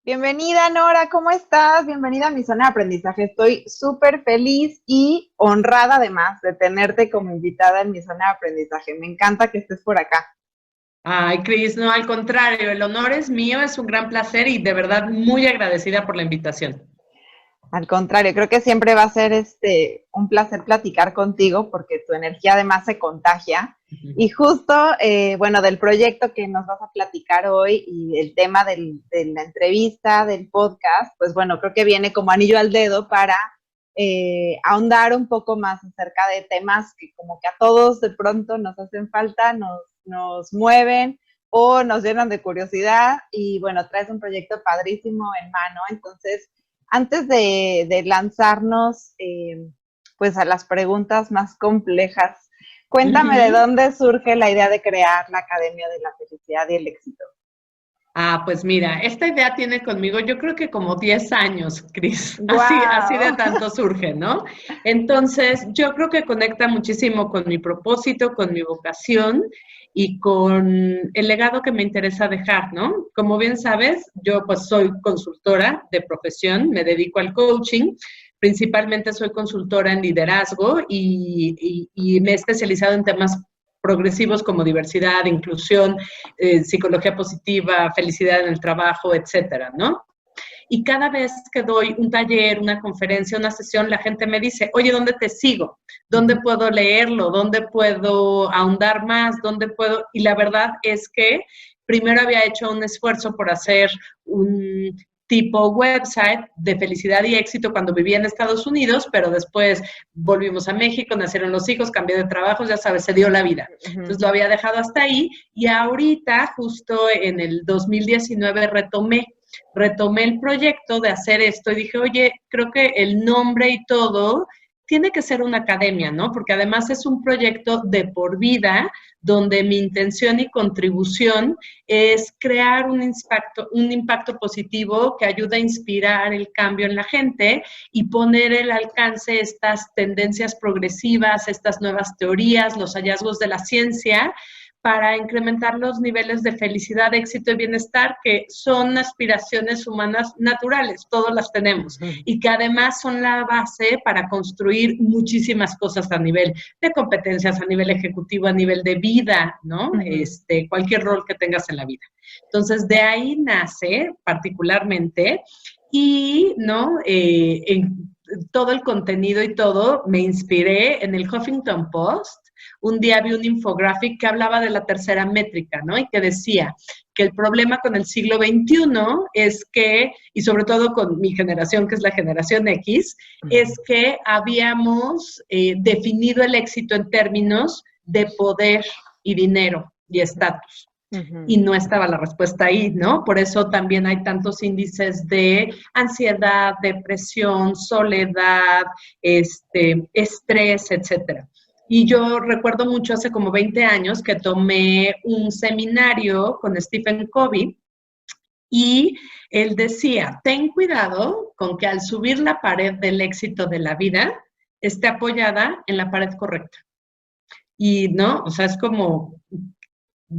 Bienvenida, Nora, ¿cómo estás? Bienvenida a mi zona de aprendizaje. Estoy súper feliz y honrada además de tenerte como invitada en mi zona de aprendizaje. Me encanta que estés por acá. Ay, Cris, no, al contrario, el honor es mío, es un gran placer y de verdad muy agradecida por la invitación. Al contrario, creo que siempre va a ser un placer platicar contigo porque tu energía además se contagia. Y justo, bueno, del proyecto que nos vas a platicar hoy y el tema de la entrevista, del podcast, pues bueno, creo que viene como anillo al dedo para ahondar un poco más acerca de temas que como que a todos de pronto nos hacen falta, nos mueven o nos llenan de curiosidad. Y bueno, traes un proyecto padrísimo en mano, entonces antes de lanzarnos pues a las preguntas más complejas, cuéntame de dónde surge la idea de crear la Academia de la Felicidad y el Éxito. Pues mira, esta idea tiene conmigo, yo creo que como 10 años, Cris. Así de ¡Guau! tanto surge, ¿no? Entonces, yo creo que conecta muchísimo con mi propósito, con mi vocación y con el legado que me interesa dejar, ¿no? Como bien sabes, yo pues soy consultora de profesión, me dedico al coaching. Principalmente soy consultora en liderazgo y me he especializado en temas progresivos como diversidad, inclusión, psicología positiva, felicidad en el trabajo, etcétera, ¿no? Y cada vez que doy un taller, una conferencia, una sesión, la gente me dice, oye, ¿dónde te sigo? ¿Dónde puedo leerlo? ¿Dónde puedo ahondar más? ¿Dónde puedo? Y la verdad es que primero había hecho un esfuerzo por hacer un tipo website de felicidad y éxito cuando vivía en Estados Unidos, pero después volvimos a México, nacieron los hijos, cambié de trabajo, ya sabes, se dio la vida. Entonces lo había dejado hasta ahí y ahorita, justo en el 2019, retomé el proyecto de hacer esto y dije, oye, creo que el nombre y todo tiene que ser una academia, ¿no? Porque además es un proyecto de por vida donde mi intención y contribución es crear un impacto positivo que ayude a inspirar el cambio en la gente y poner el alcance estas tendencias progresivas, estas nuevas teorías, los hallazgos de la ciencia para incrementar los niveles de felicidad, éxito y bienestar, que son aspiraciones humanas naturales, todos las tenemos, y que además son la base para construir muchísimas cosas a nivel de competencias, a nivel ejecutivo, a nivel de vida, ¿no? Cualquier rol que tengas en la vida. Entonces, de ahí nace particularmente y, ¿no? En todo el contenido y todo, me inspiré en el Huffington Post. Un día vi un infographic que hablaba de la tercera métrica, ¿no? Y que decía que el problema con el siglo XXI es que, y sobre todo con mi generación, que es la generación X, es que habíamos definido el éxito en términos de poder y dinero y estatus. Y no estaba la respuesta ahí, ¿no? Por eso también hay tantos índices de ansiedad, depresión, soledad, estrés, etcétera. Y yo recuerdo mucho hace como 20 años que tomé un seminario con Stephen Covey y él decía, ten cuidado con que al subir la pared del éxito de la vida esté apoyada en la pared correcta. Y, ¿no? O sea, es como,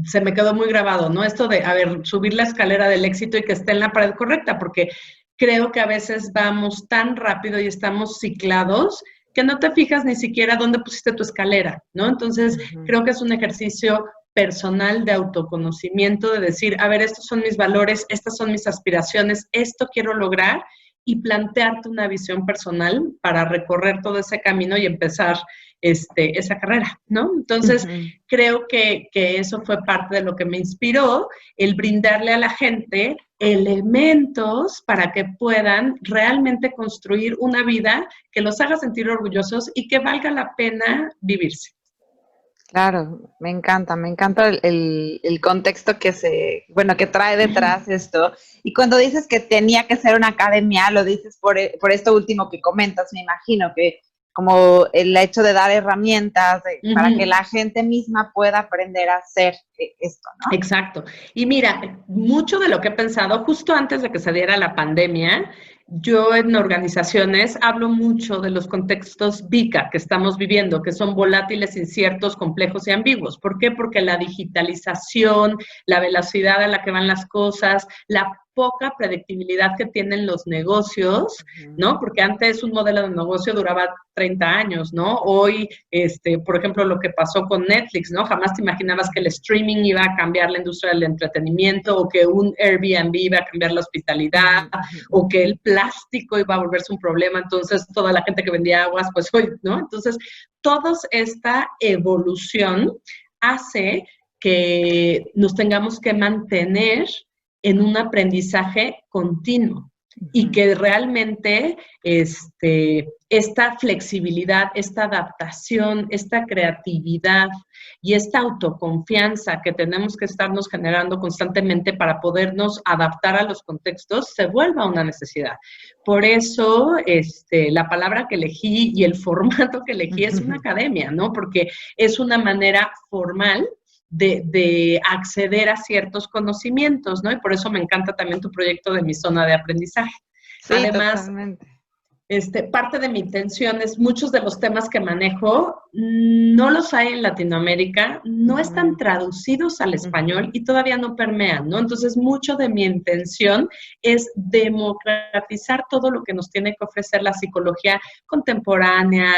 se me quedó muy grabado, ¿no? Esto de, a ver, subir la escalera del éxito y que esté en la pared correcta, porque creo que a veces vamos tan rápido y estamos ciclados que no te fijas ni siquiera dónde pusiste tu escalera, ¿no? Entonces, creo que es un ejercicio personal de autoconocimiento, de decir, a ver, estos son mis valores, estas son mis aspiraciones, esto quiero lograr, y plantearte una visión personal para recorrer todo ese camino y empezar esa carrera, ¿no? Entonces, creo que eso fue parte de lo que me inspiró, el brindarle a la gente elementos para que puedan realmente construir una vida que los haga sentir orgullosos y que valga la pena vivirse. Claro, me encanta el contexto bueno, que trae detrás esto. Y cuando dices que tenía que ser una academia, lo dices por esto último que comentas, me imagino, que como el hecho de dar herramientas para que la gente misma pueda aprender a hacer esto, ¿no? Exacto. Y mira, mucho de lo que he pensado, justo antes de que se diera la pandemia, yo en organizaciones hablo mucho de los contextos VICA que estamos viviendo, que son volátiles, inciertos, complejos y ambiguos. ¿Por qué? Porque la digitalización, la velocidad a la que van las cosas, la poca predictibilidad que tienen los negocios, ¿no? Porque antes un modelo de negocio duraba 30 años, ¿no? Hoy, por ejemplo, lo que pasó con Netflix, ¿no? Jamás te imaginabas que el streaming iba a cambiar la industria del entretenimiento, o que un Airbnb iba a cambiar la hospitalidad, o que el plástico iba a volverse un problema. Entonces, toda la gente que vendía aguas, pues hoy, ¿no? Entonces, toda esta evolución hace que nos tengamos que mantener en un aprendizaje continuo y que realmente esta flexibilidad, esta adaptación, esta creatividad y esta autoconfianza que tenemos que estarnos generando constantemente para podernos adaptar a los contextos se vuelva una necesidad. Por eso la palabra que elegí y el formato que elegí es una academia, ¿no? Porque es una manera formal de acceder a ciertos conocimientos, ¿no? Y por eso me encanta también tu proyecto de mi zona de aprendizaje. Sí, además, totalmente. Parte de mi intención es muchos de los temas que manejo no los hay en Latinoamérica, no están traducidos al español y todavía no permean, ¿no? Entonces, mucho de mi intención es democratizar todo lo que nos tiene que ofrecer la psicología contemporánea,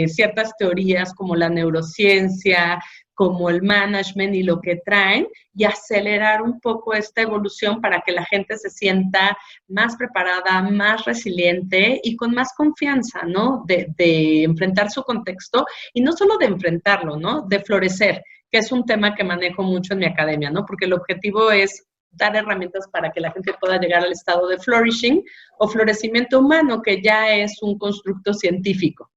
ciertas teorías como la neurociencia, como el management y lo que traen, y acelerar un poco esta evolución para que la gente se sienta más preparada, más resiliente y con más confianza, ¿no? De enfrentar su contexto, y no solo de enfrentarlo, ¿no? De florecer, que es un tema que manejo mucho en mi academia, ¿no? Porque el objetivo es dar herramientas para que la gente pueda llegar al estado de flourishing o florecimiento humano, que ya es un constructo científico.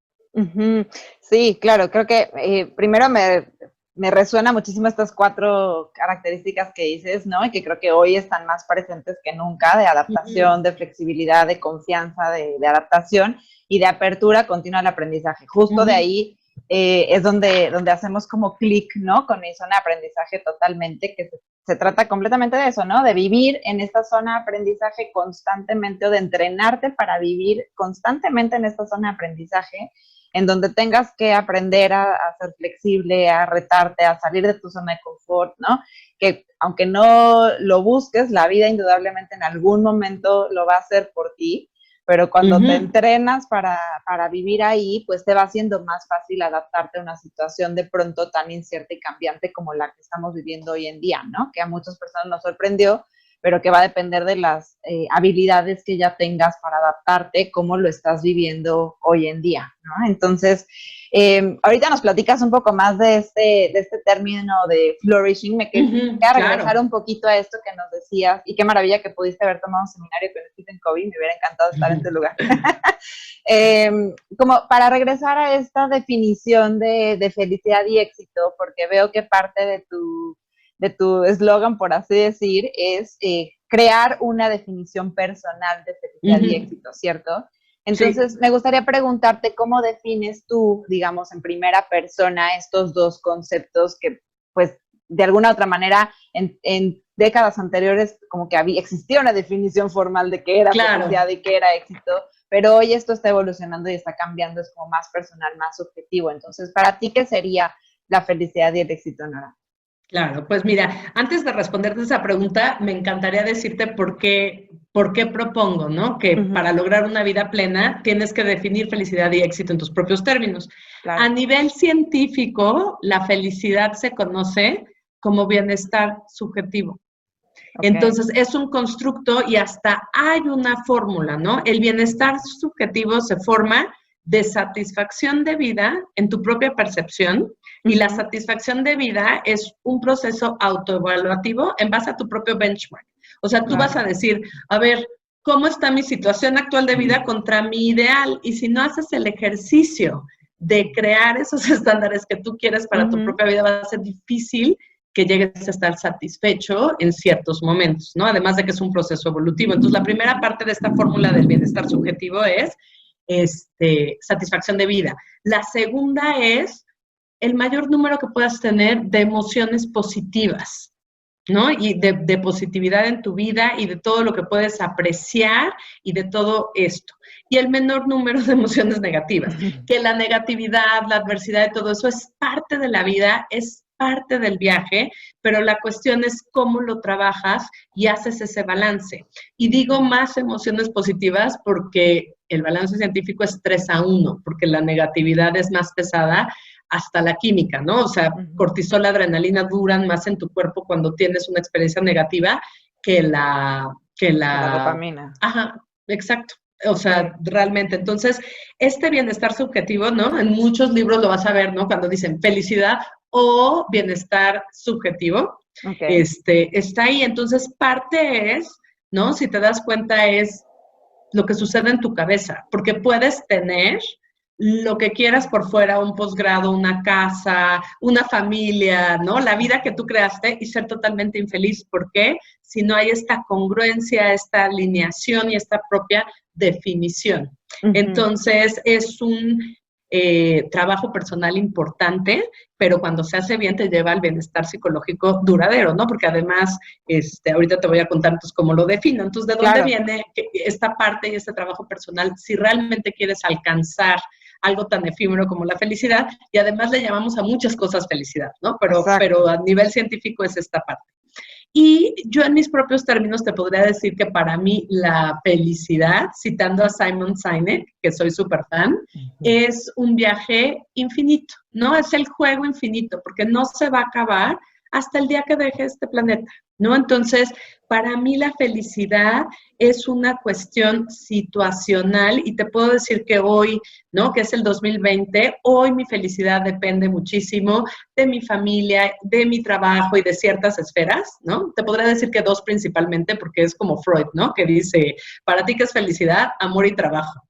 Sí, claro, creo que primero me resuena muchísimo estas 4 características que dices, ¿no? Y que creo que hoy están más presentes que nunca, de adaptación, de flexibilidad, de confianza, de adaptación y de apertura continua al aprendizaje. Justo de ahí es donde hacemos como clic, ¿no? Con mi zona de aprendizaje totalmente, que se trata completamente de eso, ¿no? De vivir en esta zona de aprendizaje constantemente, o de entrenarte para vivir constantemente en esta zona de aprendizaje, en donde tengas que aprender a ser flexible, a retarte, a salir de tu zona de confort, ¿no? Que aunque no lo busques, la vida indudablemente en algún momento lo va a hacer por ti, pero cuando te entrenas para vivir ahí, pues te va haciendo más fácil adaptarte a una situación de pronto tan incierta y cambiante como la que estamos viviendo hoy en día, ¿no? Que a muchas personas nos sorprendió, pero que va a depender de las habilidades que ya tengas para adaptarte, cómo lo estás viviendo hoy en día, ¿no? Entonces, ahorita nos platicas un poco más de este término de flourishing. Me quería regresar un poquito a esto que nos decías, y qué maravilla que pudiste haber tomado un seminario con Stephen Covey, me hubiera encantado estar en tu lugar. Como para regresar a esta definición de felicidad y éxito, porque veo que parte de tu eslogan, por así decir, es crear una definición personal de felicidad y éxito, ¿cierto? Entonces, me gustaría preguntarte cómo defines tú, digamos, en primera persona estos 2 conceptos que, pues, de alguna u otra manera, en décadas anteriores, como que existía una definición formal de qué era felicidad y qué era éxito, pero hoy esto está evolucionando y está cambiando, es como más personal, más subjetivo. Entonces, para ti, ¿qué sería la felicidad y el éxito, Nora? Claro, pues mira, antes de responderte esa pregunta, me encantaría decirte por qué propongo, ¿no? Que para lograr una vida plena tienes que definir felicidad y éxito en tus propios términos. Claro. A nivel científico, la felicidad se conoce como bienestar subjetivo. Okay. Entonces, es un constructo y hasta hay una fórmula, ¿no? El bienestar subjetivo se forma de satisfacción de vida en tu propia percepción, y la satisfacción de vida es un proceso autoevaluativo en base a tu propio benchmark. O sea, tú vas a decir, a ver, ¿cómo está mi situación actual de vida contra mi ideal? Y si no haces el ejercicio de crear esos estándares que tú quieres para tu propia vida, va a ser difícil que llegues a estar satisfecho en ciertos momentos, ¿no? Además de que es un proceso evolutivo. Entonces, la primera parte de esta fórmula del bienestar subjetivo es satisfacción de vida. La segunda es el mayor número que puedas tener de emociones positivas, ¿no? Y de positividad en tu vida y de todo lo que puedes apreciar y de todo esto. Y el menor número de emociones negativas. Que la negatividad, la adversidad y todo eso es parte de la vida, es parte del viaje, pero la cuestión es cómo lo trabajas y haces ese balance. Y digo más emociones positivas porque el balance científico es 3-1, porque la negatividad es más pesada, hasta la química, ¿no? O sea, cortisol, adrenalina duran más en tu cuerpo cuando tienes una experiencia negativa que la... La dopamina. Ajá, exacto. O sea, realmente. Entonces, este bienestar subjetivo, ¿no? En muchos libros lo vas a ver, ¿no? Cuando dicen felicidad o bienestar subjetivo, está ahí. Entonces, parte es, ¿no? Si te das cuenta, es lo que sucede en tu cabeza, porque puedes tener lo que quieras por fuera, un posgrado, una casa, una familia, ¿no? La vida que tú creaste y ser totalmente infeliz. ¿Por qué? Si no hay esta congruencia, esta alineación y esta propia definición. Entonces, es un trabajo personal importante, pero cuando se hace bien te lleva al bienestar psicológico duradero, ¿no? Porque además, ahorita te voy a contar entonces cómo lo defino. Entonces, ¿de dónde viene esta parte y este trabajo personal? Si realmente quieres alcanzar algo tan efímero como la felicidad, y además le llamamos a muchas cosas felicidad, ¿no? Pero a nivel científico es esta parte. Y yo en mis propios términos te podría decir que para mí la felicidad, citando a Simon Sinek, que soy súper fan, es un viaje infinito, ¿no? Es el juego infinito, porque no se va a acabar hasta el día que deje este planeta, ¿no? Entonces, para mí la felicidad es una cuestión situacional y te puedo decir que hoy, ¿no? Que es el 2020, hoy mi felicidad depende muchísimo de mi familia, de mi trabajo y de ciertas esferas, ¿no? Te podría decir que 2 principalmente porque es como Freud, ¿no? Que dice, para ti, ¿qué es felicidad? Amor y trabajo.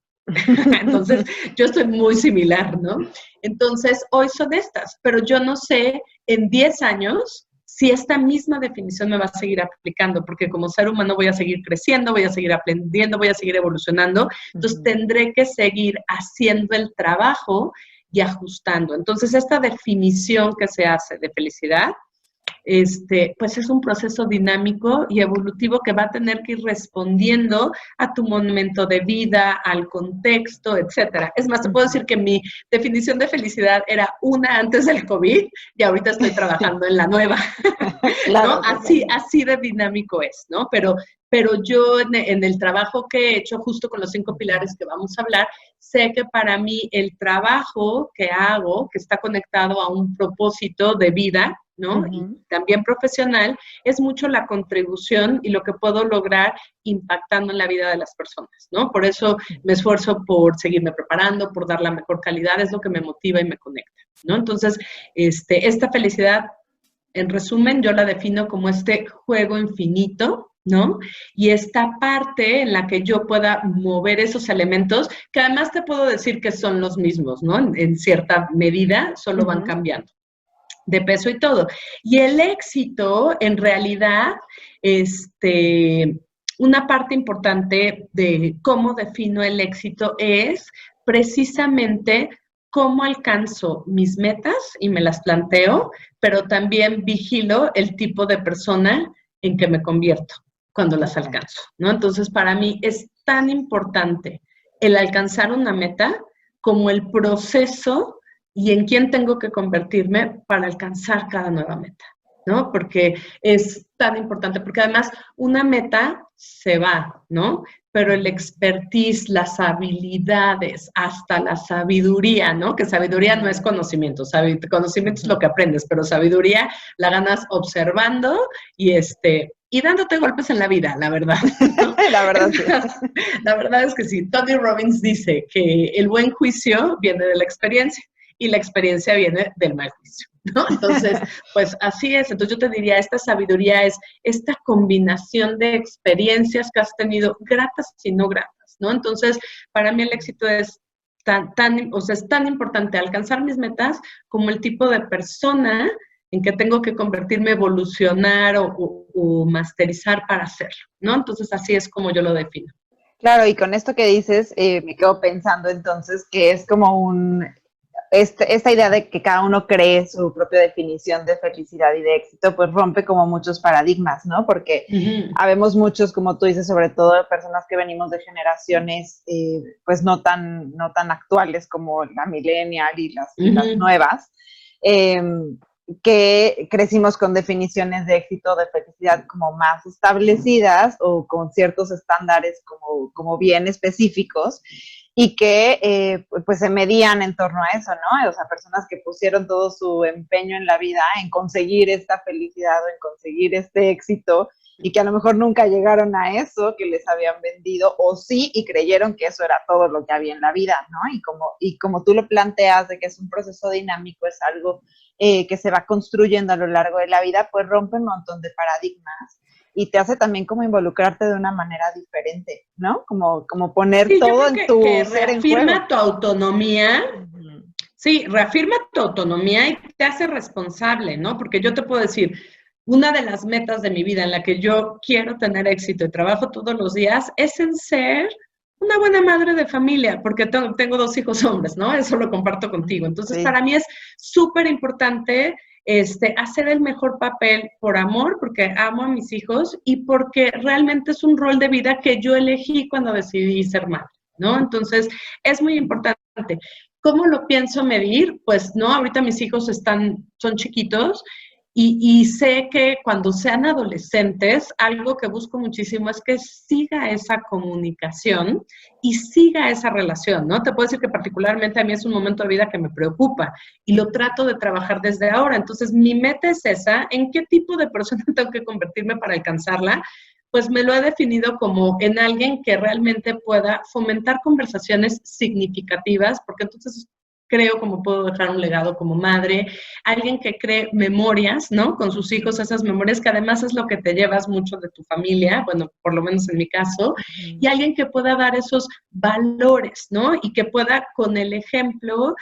Entonces, yo estoy muy similar, ¿no? Entonces, hoy son estas, pero yo no sé en 10 años si esta misma definición me va a seguir aplicando, porque como ser humano voy a seguir creciendo, voy a seguir aprendiendo, voy a seguir evolucionando, entonces tendré que seguir haciendo el trabajo y ajustando. Entonces, esta definición que se hace de felicidad, pues es un proceso dinámico y evolutivo que va a tener que ir respondiendo a tu momento de vida, al contexto, etcétera. Es más, te puedo decir que mi definición de felicidad era una antes del COVID y ahorita estoy trabajando en la nueva. Claro, ¿no? Así de dinámico es, ¿no? Pero yo en el trabajo que he hecho, justo con los 5 pilares que vamos a hablar, sé que para mí el trabajo que hago, que está conectado a un propósito de vida, ¿no? Y también profesional, es mucho la contribución y lo que puedo lograr impactando en la vida de las personas, ¿no? Por eso me esfuerzo por seguirme preparando, por dar la mejor calidad, es lo que me motiva y me conecta, ¿no? Entonces, esta felicidad, en resumen, yo la defino como este juego infinito, ¿no? Y esta parte en la que yo pueda mover esos elementos, que además te puedo decir que son los mismos, ¿no? En cierta medida, solo van cambiando de peso y todo. Y el éxito, en realidad, una parte importante de cómo defino el éxito es precisamente cómo alcanzo mis metas y me las planteo, pero también vigilo el tipo de persona en que me convierto cuando las alcanzo, ¿no? Entonces, para mí es tan importante el alcanzar una meta como el proceso y en quién tengo que convertirme para alcanzar cada nueva meta, ¿no? Porque es tan importante, porque además una meta se va, ¿no? Pero el expertise, las habilidades, hasta la sabiduría, ¿no? Que sabiduría no es conocimiento, conocimiento es lo que aprendes, pero sabiduría la ganas observando y dándote golpes en la vida, la verdad, ¿no? La verdad, sí. La verdad es que sí. Tony Robbins dice que el buen juicio viene de la experiencia y la experiencia viene del mal juicio, ¿no? Entonces, pues así es. Entonces yo te diría, esta sabiduría es esta combinación de experiencias que has tenido, gratas y no gratas, ¿no? Entonces, para mí el éxito es es tan importante alcanzar mis metas como el tipo de persona en que tengo que convertirme, evolucionar o masterizar para hacerlo, ¿no? Entonces, así es como yo lo defino. Claro, y con esto que dices, me quedo pensando entonces que es como esta idea de que cada uno cree su propia definición de felicidad y de éxito, pues rompe como muchos paradigmas, ¿no? Porque habemos muchos, como tú dices, sobre todo de personas que venimos de generaciones, pues no tan actuales como la millennial y las nuevas, que crecimos con definiciones de éxito, de felicidad como más establecidas o con ciertos estándares como bien específicos y que pues se medían en torno a eso, ¿no? O sea, personas que pusieron todo su empeño en la vida en conseguir esta felicidad o en conseguir este éxito y que a lo mejor nunca llegaron a eso que les habían vendido, o sí, y creyeron que eso era todo lo que había en la vida, ¿no? Y como tú lo planteas, de que es un proceso dinámico, es algo que se va construyendo a lo largo de la vida, pues rompe un montón de paradigmas y te hace también como involucrarte de una manera diferente, ¿no? Como poner Sí, yo todo creo en tu que ser en juego. reafirma tu autonomía. Sí, reafirma tu autonomía y te hace responsable, ¿no? Porque yo te puedo decir, una de las metas de mi vida en la que yo quiero tener éxito y trabajo todos los días es en ser una buena madre de familia, porque tengo 2 hijos hombres, ¿no? Eso lo comparto contigo. Entonces, Sí. para mí es súper importante hacer el mejor papel por amor, porque amo a mis hijos y porque realmente es un rol de vida que yo elegí cuando decidí ser madre, ¿no? Entonces, es muy importante. ¿Cómo lo pienso medir? Pues no, ahorita mis hijos son chiquitos y sé que cuando sean adolescentes, algo que busco muchísimo es que siga esa comunicación y siga esa relación, ¿no? Te puedo decir que particularmente a mí es un momento de vida que me preocupa y lo trato de trabajar desde ahora. Entonces, mi meta es esa, ¿en qué tipo de persona tengo que convertirme para alcanzarla? Pues me lo he definido como en alguien que realmente pueda fomentar conversaciones significativas, porque entonces creo como puedo dejar un legado como madre, alguien que cree memorias, ¿no? Con sus hijos, esas memorias que además es lo que te llevas mucho de tu familia, bueno, por lo menos en mi caso, y alguien que pueda dar esos valores, ¿no? Y que pueda con el ejemplo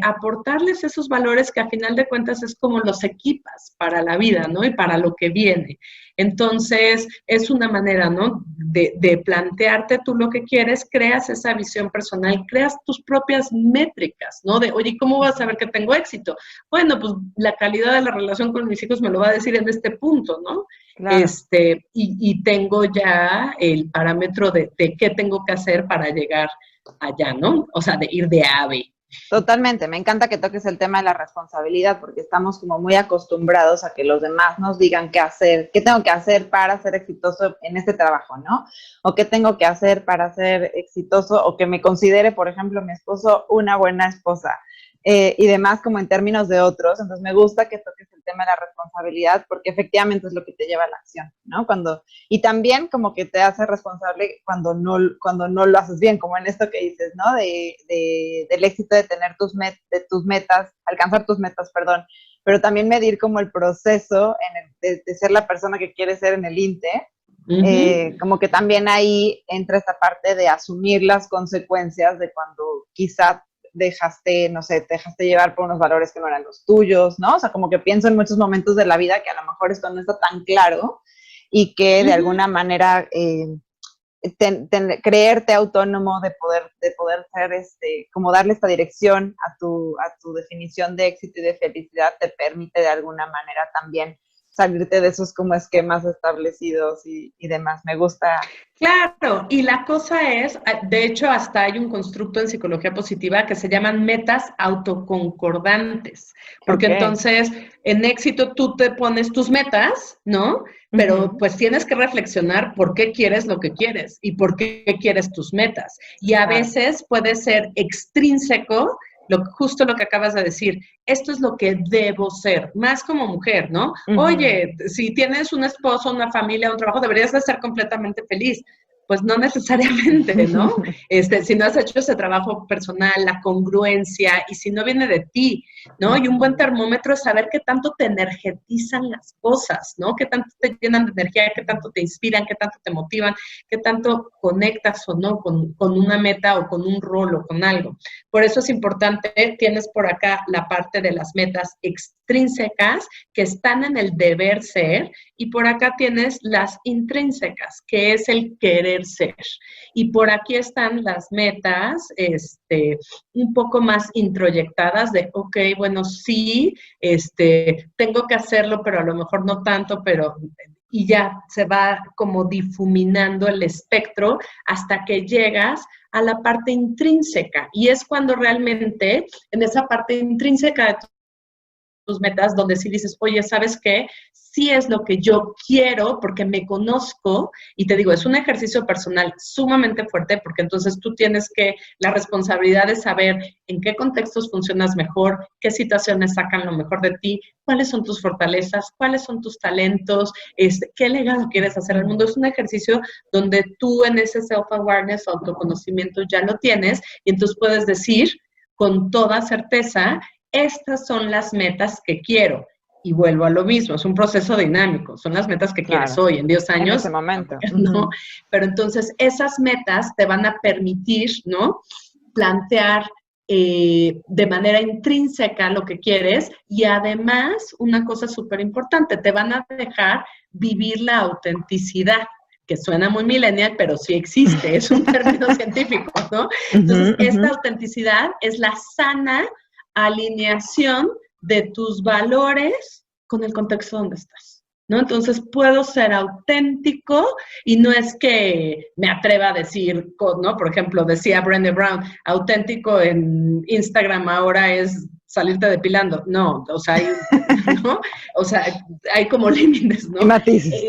aportarles esos valores que a final de cuentas es como los equipas para la vida, ¿no? Y para lo que viene. Entonces, es una manera, ¿no? De plantearte tú lo que quieres, creas esa visión personal, creas tus propias métricas, ¿no? De, oye, ¿cómo vas a saber que tengo éxito? Bueno, pues la calidad de la relación con mis hijos me lo va a decir en este punto, ¿no? Claro. Y tengo ya el parámetro de qué tengo que hacer para llegar allá, ¿no? O sea, de ir de A a B. Totalmente, me encanta que toques el tema de la responsabilidad porque estamos como muy acostumbrados a que los demás nos digan qué hacer, qué tengo que hacer para ser exitoso en este trabajo, ¿no? O qué tengo que hacer para ser exitoso o que me considere, por ejemplo, mi esposo una buena esposa y demás como en términos de otros. Entonces me gusta que toques el tema de la responsabilidad porque efectivamente es lo que te lleva a la acción, ¿no? Y también como que te hace responsable cuando no lo haces bien, como en esto que dices, ¿no? Del éxito de tener tus metas, alcanzar tus metas, perdón, pero también medir como el proceso de ser la persona que quieres ser en el INTE, como que también ahí entra esta parte de asumir las consecuencias de cuando quizá no sé, te dejaste llevar por unos valores que no eran los tuyos, ¿no? O sea, como que pienso en muchos momentos de la vida que a lo mejor esto no está tan claro y que de alguna manera creerte autónomo de poder ser, como darle esta dirección a tu definición de éxito y de felicidad te permite de alguna manera también salirte de esos como esquemas establecidos y demás. Me gusta. Claro, y la cosa es, de hecho, hasta hay un constructo en psicología positiva que se llaman metas autoconcordantes, porque Okay. entonces en éxito tú te pones tus metas, ¿no? Pero pues tienes que reflexionar por qué quieres lo que quieres y por qué quieres tus metas. Y a Claro. veces puede ser extrínseco justo lo que acabas de decir, esto es lo que debo ser, más como mujer, ¿no? Oye, si tienes un esposo, una familia, un trabajo, deberías de ser completamente feliz. Pues no necesariamente, ¿no? Si no has hecho ese trabajo personal, la congruencia, y si no viene de ti, ¿no? Y un buen termómetro es saber qué tanto te energetizan las cosas, ¿no? Qué tanto te llenan de energía, qué tanto te inspiran, qué tanto te motivan, qué tanto conectas o no con una meta o con un rol o con algo. Por eso es importante, tienes por acá la parte de las metas extrínsecas que están en el deber ser y por acá tienes las intrínsecas, que es el querer ser. Y por aquí están las metas, un poco más introyectadas de, ok, bueno, sí, tengo que hacerlo, pero a lo mejor no tanto, pero y ya se va como difuminando el espectro hasta que llegas a la parte intrínseca. Y es cuando realmente en esa parte intrínseca de tus metas, donde sí dices, oye, ¿sabes qué? Sí es lo que yo quiero porque me conozco y te digo, es un ejercicio personal sumamente fuerte porque entonces tú tienes la responsabilidad de saber en qué contextos funcionas mejor, qué situaciones sacan lo mejor de ti, cuáles son tus fortalezas, cuáles son tus talentos, qué legado quieres hacer al mundo. Es un ejercicio donde tú en ese self-awareness, autoconocimiento ya lo tienes y entonces puedes decir con toda certeza, estas son las metas que quiero. Y vuelvo a lo mismo, es un proceso dinámico, son las metas que quieres hoy, en 10 años. En ese momento. ¿No? Pero entonces esas metas te van a permitir, ¿no? Plantear de manera intrínseca lo que quieres y además, una cosa súper importante, te van a dejar vivir la autenticidad, que suena muy millennial, pero sí existe, es un término científico, ¿no? Entonces, esta autenticidad es la sana alineación de tus valores con el contexto donde estás, ¿no? Entonces, puedo ser auténtico y no es que me atreva a decir, ¿no? Por ejemplo, decía Brené Brown, auténtico en Instagram ahora es salirte depilando. No, o sea, ¿no? O sea, hay como límites, ¿no? Y matices.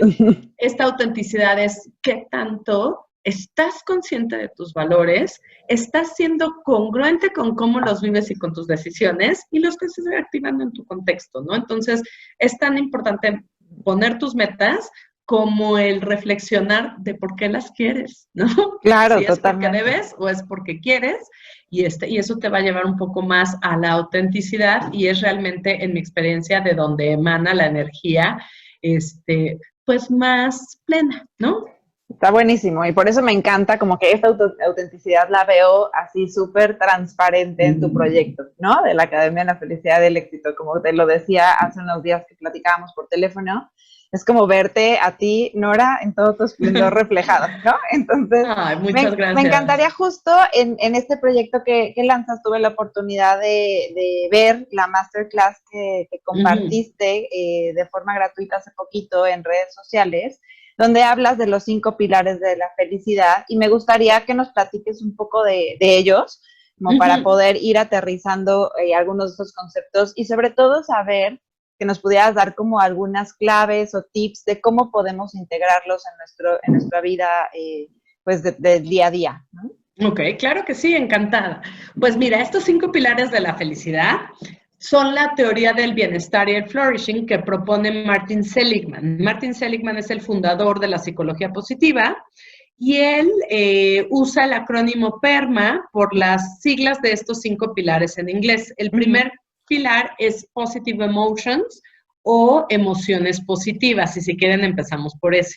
Esta autenticidad es qué tanto estás consciente de tus valores, estás siendo congruente con cómo los vives y con tus decisiones y los estás activando en tu contexto, ¿no? Entonces, es tan importante poner tus metas como el reflexionar de por qué las quieres, ¿no? Claro, si es totalmente. porque debes o es porque quieres y eso te va a llevar un poco más a la autenticidad y es realmente, en mi experiencia, de donde emana la energía, pues más plena, ¿no? Está buenísimo y por eso me encanta como que esta autenticidad la veo así súper transparente en tu proyecto, ¿no? De la Academia de la Felicidad y del Éxito, como te lo decía hace unos días que platicábamos por teléfono, es como verte a ti, Nora, en todo tu esplendor reflejado, ¿no? Entonces, muchas gracias. Me encantaría justo en este proyecto que lanzas, tuve la oportunidad de ver la masterclass que compartiste de forma gratuita hace poquito en redes sociales, donde hablas de los 5 pilares de la felicidad y me gustaría que nos platiques un poco de ellos, como para poder ir aterrizando algunos de esos conceptos y sobre todo saber que nos pudieras dar como algunas claves o tips de cómo podemos integrarlos en nuestra vida pues del día a día, ¿no? Ok, claro que sí, encantada. Pues mira, estos 5 pilares de la felicidad son la teoría del bienestar y el flourishing que propone Martin Seligman. Martin Seligman es el fundador de la psicología positiva y él usa el acrónimo PERMA por las siglas de estos 5 pilares en inglés. El primer pilar es Positive Emotions o emociones positivas, y si quieren empezamos por ese.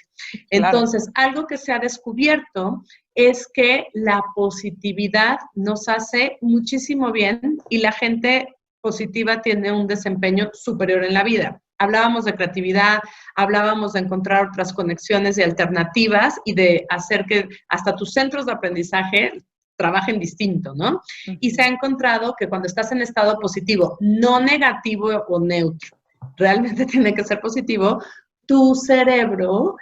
Entonces, algo que se ha descubierto es que la positividad nos hace muchísimo bien y la gente positiva tiene un desempeño superior en la vida. Hablábamos de creatividad, hablábamos de encontrar otras conexiones y alternativas y de hacer que hasta tus centros de aprendizaje trabajen distinto, ¿no? Y se ha encontrado que cuando estás en estado positivo, no negativo o neutro, realmente tiene que ser positivo, tu cerebro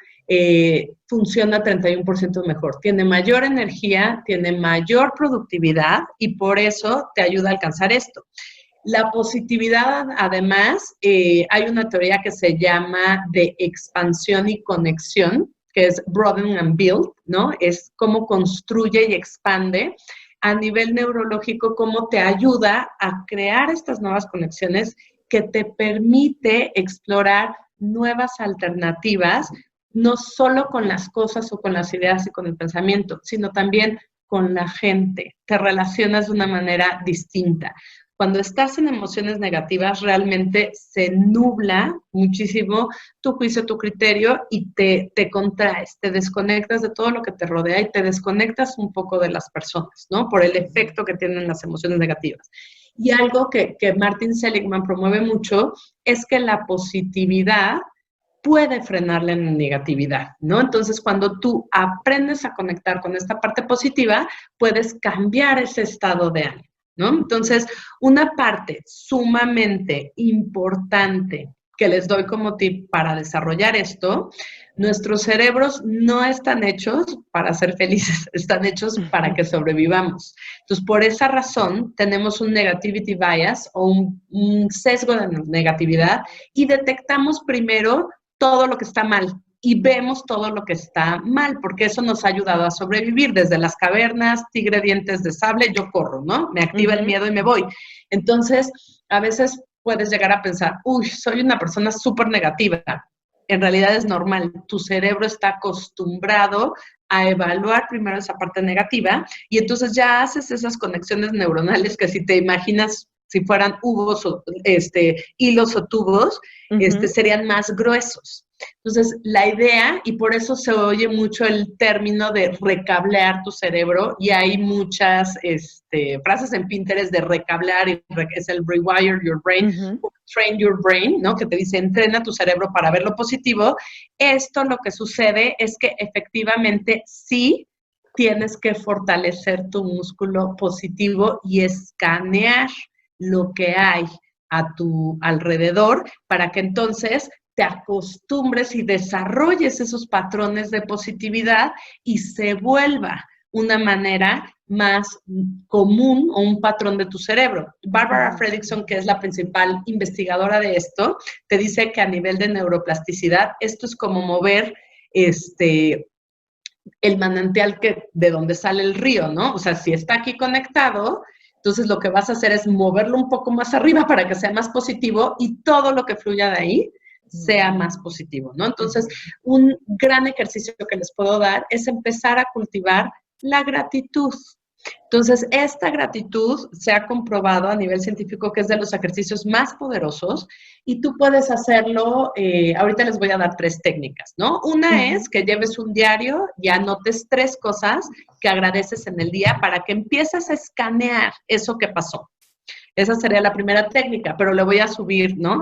funciona 31% mejor, tiene mayor energía, tiene mayor productividad y por eso te ayuda a alcanzar esto. La positividad, además, hay una teoría que se llama de expansión y conexión, que es broaden and build, ¿no? Es cómo construye y expande a nivel neurológico, cómo te ayuda a crear estas nuevas conexiones que te permite explorar nuevas alternativas, no solo con las cosas o con las ideas y con el pensamiento, sino también con la gente. Te relacionas de una manera distinta. Cuando estás en emociones negativas, realmente se nubla muchísimo tu juicio, tu criterio y te contraes, te desconectas de todo lo que te rodea y te desconectas un poco de las personas, ¿no? Por el efecto que tienen las emociones negativas. Y algo que Martin Seligman promueve mucho es que la positividad puede frenarle en la negatividad, ¿no? Entonces, cuando tú aprendes a conectar con esta parte positiva, puedes cambiar ese estado de ánimo, ¿no? Entonces, una parte sumamente importante que les doy como tip para desarrollar esto, nuestros cerebros no están hechos para ser felices, están hechos para que sobrevivamos. Entonces, por esa razón, tenemos un negativity bias o un sesgo de negatividad y detectamos primero todo lo que está mal y vemos todo lo que está mal, porque eso nos ha ayudado a sobrevivir desde las cavernas, tigre dientes de sable, yo corro, ¿no? Me activa el miedo y me voy. Entonces, a veces puedes llegar a pensar, uy, soy una persona súper negativa. En realidad es normal, tu cerebro está acostumbrado a evaluar primero esa parte negativa y entonces ya haces esas conexiones neuronales que si te imaginas si fueran hilos o tubos, serían más gruesos. Entonces, la idea, y por eso se oye mucho el término de recablear tu cerebro, y hay muchas frases en Pinterest de recablear, y es el rewire your brain, train your brain, ¿no? Que te dice, entrena tu cerebro para ver lo positivo. Esto lo que sucede es que efectivamente sí tienes que fortalecer tu músculo positivo y escanear lo que hay a tu alrededor para que entonces te acostumbres y desarrolles esos patrones de positividad y se vuelva una manera más común o un patrón de tu cerebro. Barbara Fredrickson, que es la principal investigadora de esto, te dice que a nivel de neuroplasticidad, esto es como mover el manantial de donde sale el río, ¿no? O sea, si está aquí conectado, entonces lo que vas a hacer es moverlo un poco más arriba para que sea más positivo y todo lo que fluya de ahí sea más positivo, ¿no? Entonces, un gran ejercicio que les puedo dar es empezar a cultivar la gratitud. Entonces, esta gratitud se ha comprobado a nivel científico que es de los ejercicios más poderosos y tú puedes hacerlo, ahorita les voy a dar 3 técnicas, ¿no? Una es que lleves un diario y anotes 3 cosas que agradeces en el día para que empieces a escanear eso que pasó. Esa sería la primera técnica, pero le voy a subir, ¿no?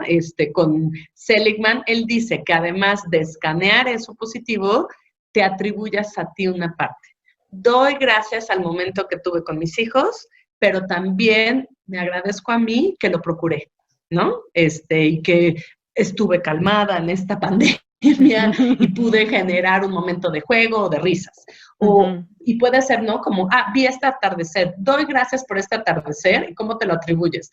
Con Seligman, él dice que además de escanear eso positivo, te atribuyas a ti una parte. Doy gracias al momento que tuve con mis hijos, pero también me agradezco a mí que lo procuré, ¿no? Y que estuve calmada en esta pandemia y pude generar un momento de juego o de risas. Y puede ser, ¿no? Como, vi este atardecer, doy gracias por este atardecer, ¿y cómo te lo atribuyes?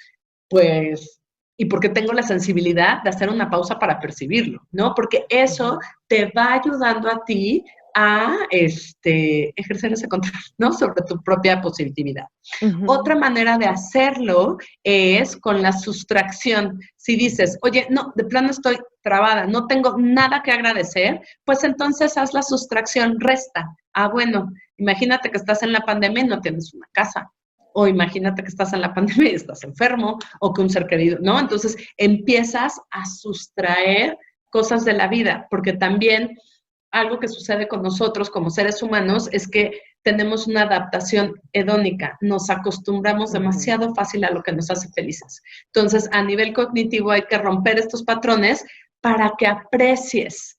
Pues, y porque tengo la sensibilidad de hacer una pausa para percibirlo, ¿no? Porque eso te va ayudando a ti a ejercer ese control, ¿no? Sobre tu propia positividad. Otra manera de hacerlo es con la sustracción. Si dices, oye, no, de plano estoy trabada, no tengo nada que agradecer, pues entonces haz la sustracción, resta. Bueno, imagínate que estás en la pandemia y no tienes una casa. O imagínate que estás en la pandemia y estás enfermo, o que un ser querido, ¿no? Entonces empiezas a sustraer cosas de la vida, porque también algo que sucede con nosotros como seres humanos es que tenemos una adaptación hedónica, nos acostumbramos demasiado fácil a lo que nos hace felices. Entonces, a nivel cognitivo hay que romper estos patrones para que aprecies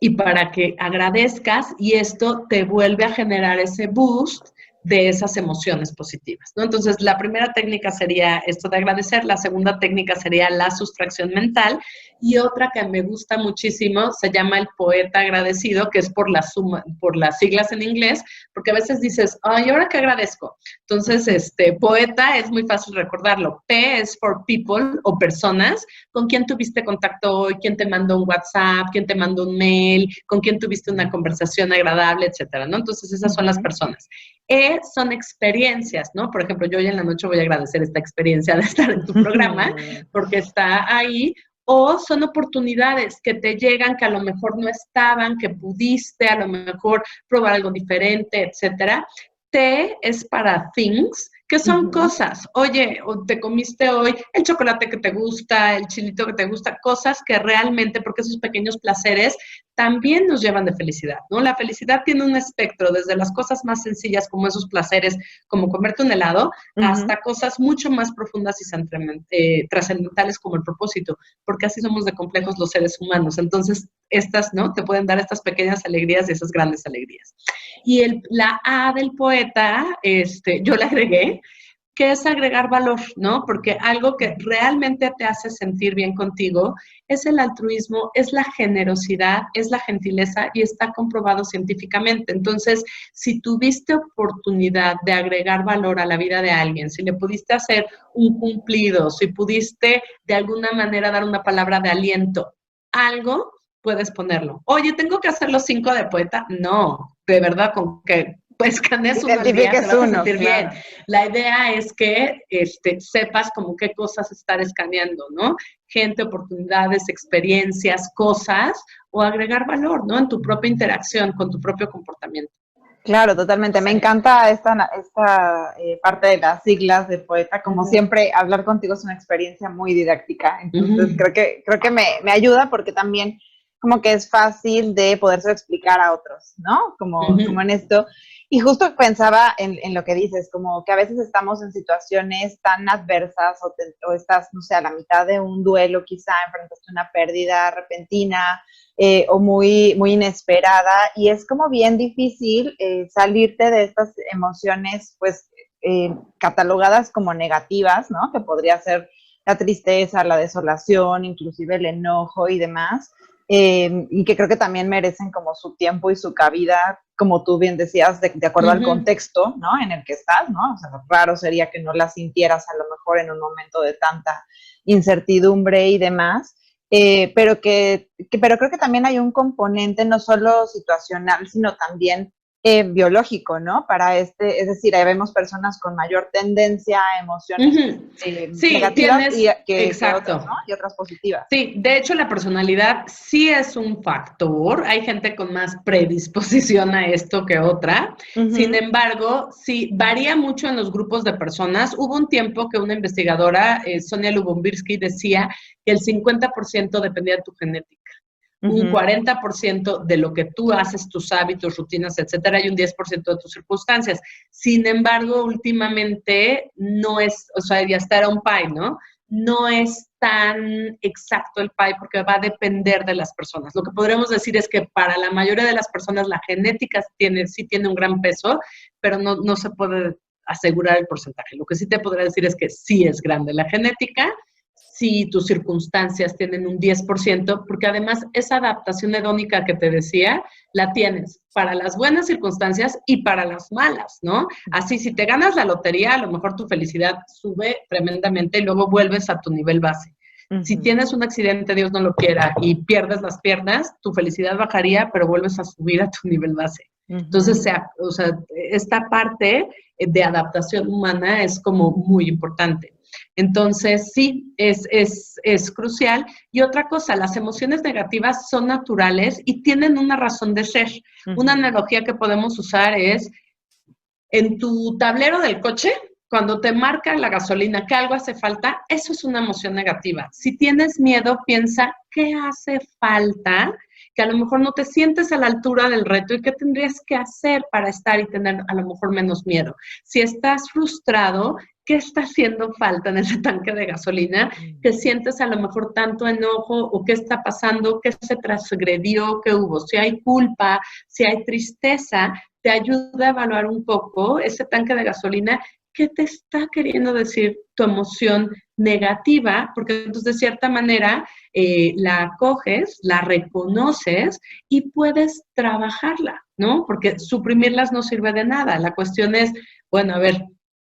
y para que agradezcas y esto te vuelve a generar ese boost de esas emociones positivas, ¿no? Entonces, la primera técnica sería esto de agradecer, la segunda técnica sería la sustracción mental y otra que me gusta muchísimo se llama el poeta agradecido, que es por las siglas en inglés, porque a veces dices, ¿y ahora qué agradezco? Entonces, poeta es muy fácil recordarlo. P es for people o personas, con quién tuviste contacto hoy, quién te mandó un WhatsApp, quién te mandó un mail, con quién tuviste una conversación agradable, etcétera, ¿no? Entonces, esas son las personas. Son experiencias, ¿no? Por ejemplo, yo hoy en la noche voy a agradecer esta experiencia de estar en tu programa, porque está ahí, o son oportunidades que te llegan que a lo mejor no estaban, que pudiste a lo mejor probar algo diferente, etcétera. T es para things, que son cosas. Oye, te comiste hoy el chocolate que te gusta, el chilito que te gusta, cosas que realmente, porque esos pequeños placeres también nos llevan de felicidad, ¿no? La felicidad tiene un espectro, desde las cosas más sencillas como esos placeres, como comerte un helado, hasta cosas mucho más profundas y trascendentales como el propósito, porque así somos de complejos los seres humanos. Entonces, estas, ¿no? Te pueden dar estas pequeñas alegrías y esas grandes alegrías. Y la A del poeta, yo la agregué que es agregar valor, ¿no? Porque algo que realmente te hace sentir bien contigo es el altruismo, es la generosidad, es la gentileza y está comprobado científicamente. Entonces, si tuviste oportunidad de agregar valor a la vida de alguien, si le pudiste hacer un cumplido, si pudiste de alguna manera dar una palabra de aliento, algo puedes ponerlo. Oye, ¿tengo que hacer los 5 de poeta? No, de verdad, con que pues escanees uno al día, te vas a sentir bien. La idea es que sepas como qué cosas estar escaneando, ¿no? Gente, oportunidades, experiencias, cosas, o agregar valor, ¿no? En tu propia interacción, con tu propio comportamiento. Claro, totalmente. Me encanta esta parte de las siglas de poeta. Como siempre, hablar contigo es una experiencia muy didáctica. Entonces, creo que me ayuda porque también como que es fácil de poderse explicar a otros, ¿no? Como en esto. Y justo pensaba en lo que dices, como que a veces estamos en situaciones tan adversas o estás, no sé, a la mitad de un duelo, quizá enfrentaste una pérdida repentina o muy, muy inesperada, y es como bien difícil salirte de estas emociones, pues, catalogadas como negativas, ¿no? Que podría ser la tristeza, la desolación, inclusive el enojo y demás. Y que creo que también merecen como su tiempo y su cabida, como tú bien decías, de acuerdo al contexto, ¿no? En el que estás, ¿no? O sea, raro sería que no la sintieras a lo mejor en un momento de tanta incertidumbre y demás, pero creo que también hay un componente no solo situacional, sino también biológico, ¿no? Es decir, ahí vemos personas con mayor tendencia a emociones sí, negativas que exacto. otras, ¿no? Y otras positivas. Sí, de hecho la personalidad sí es un factor. Hay gente con más predisposición a esto que otra. Sin embargo, sí, varía mucho en los grupos de personas. Hubo un tiempo que una investigadora, Sonia Lubombirsky, decía que el 50% dependía de tu genética. Un 40% de lo que tú haces, tus hábitos, rutinas, etcétera, y un 10% de tus circunstancias. Sin embargo, últimamente no es, o sea, ya está era un pie, ¿no? No es tan exacto el pie porque va a depender de las personas. Lo que podríamos decir es que para la mayoría de las personas la genética sí tiene un gran peso, pero no se puede asegurar el porcentaje. Lo que sí te podría decir es que sí es grande la genética, si tus circunstancias tienen un 10%, porque además esa adaptación hedónica que te decía, la tienes para las buenas circunstancias y para las malas, ¿no? Así, si te ganas la lotería, a lo mejor tu felicidad sube tremendamente y luego vuelves a tu nivel base. Si tienes un accidente, Dios no lo quiera, y pierdes las piernas, tu felicidad bajaría, pero vuelves a subir a tu nivel base. Entonces, o sea, esta parte de adaptación humana es como muy importante. Entonces, sí, es crucial. Y otra cosa, las emociones negativas son naturales y tienen una razón de ser. Una analogía que podemos usar es, en tu tablero del coche, cuando te marca la gasolina que algo hace falta, eso es una emoción negativa. Si tienes miedo, piensa, ¿qué hace falta? Que a lo mejor no te sientes a la altura del reto y qué tendrías que hacer para estar y tener a lo mejor menos miedo. Si estás frustrado, ¿qué está haciendo falta en ese tanque de gasolina? Que sientes a lo mejor tanto enojo o qué está pasando, qué se transgredió, qué hubo. Si hay culpa, si hay tristeza, te ayuda a evaluar un poco ese tanque de gasolina. ¿Qué te está queriendo decir tu emoción negativa? Porque entonces de cierta manera la acoges, la reconoces y puedes trabajarla, ¿no? Porque suprimirlas no sirve de nada. La cuestión es, bueno, a ver,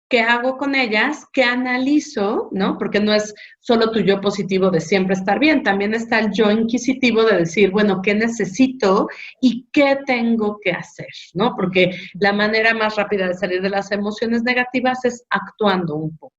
¿qué hago con ellas? ¿Qué analizo? ¿No? Porque no es solo tu yo positivo de siempre estar bien, también está el yo inquisitivo de decir, bueno, ¿qué necesito y qué tengo que hacer? ¿No? Porque la manera más rápida de salir de las emociones negativas es actuando un poco,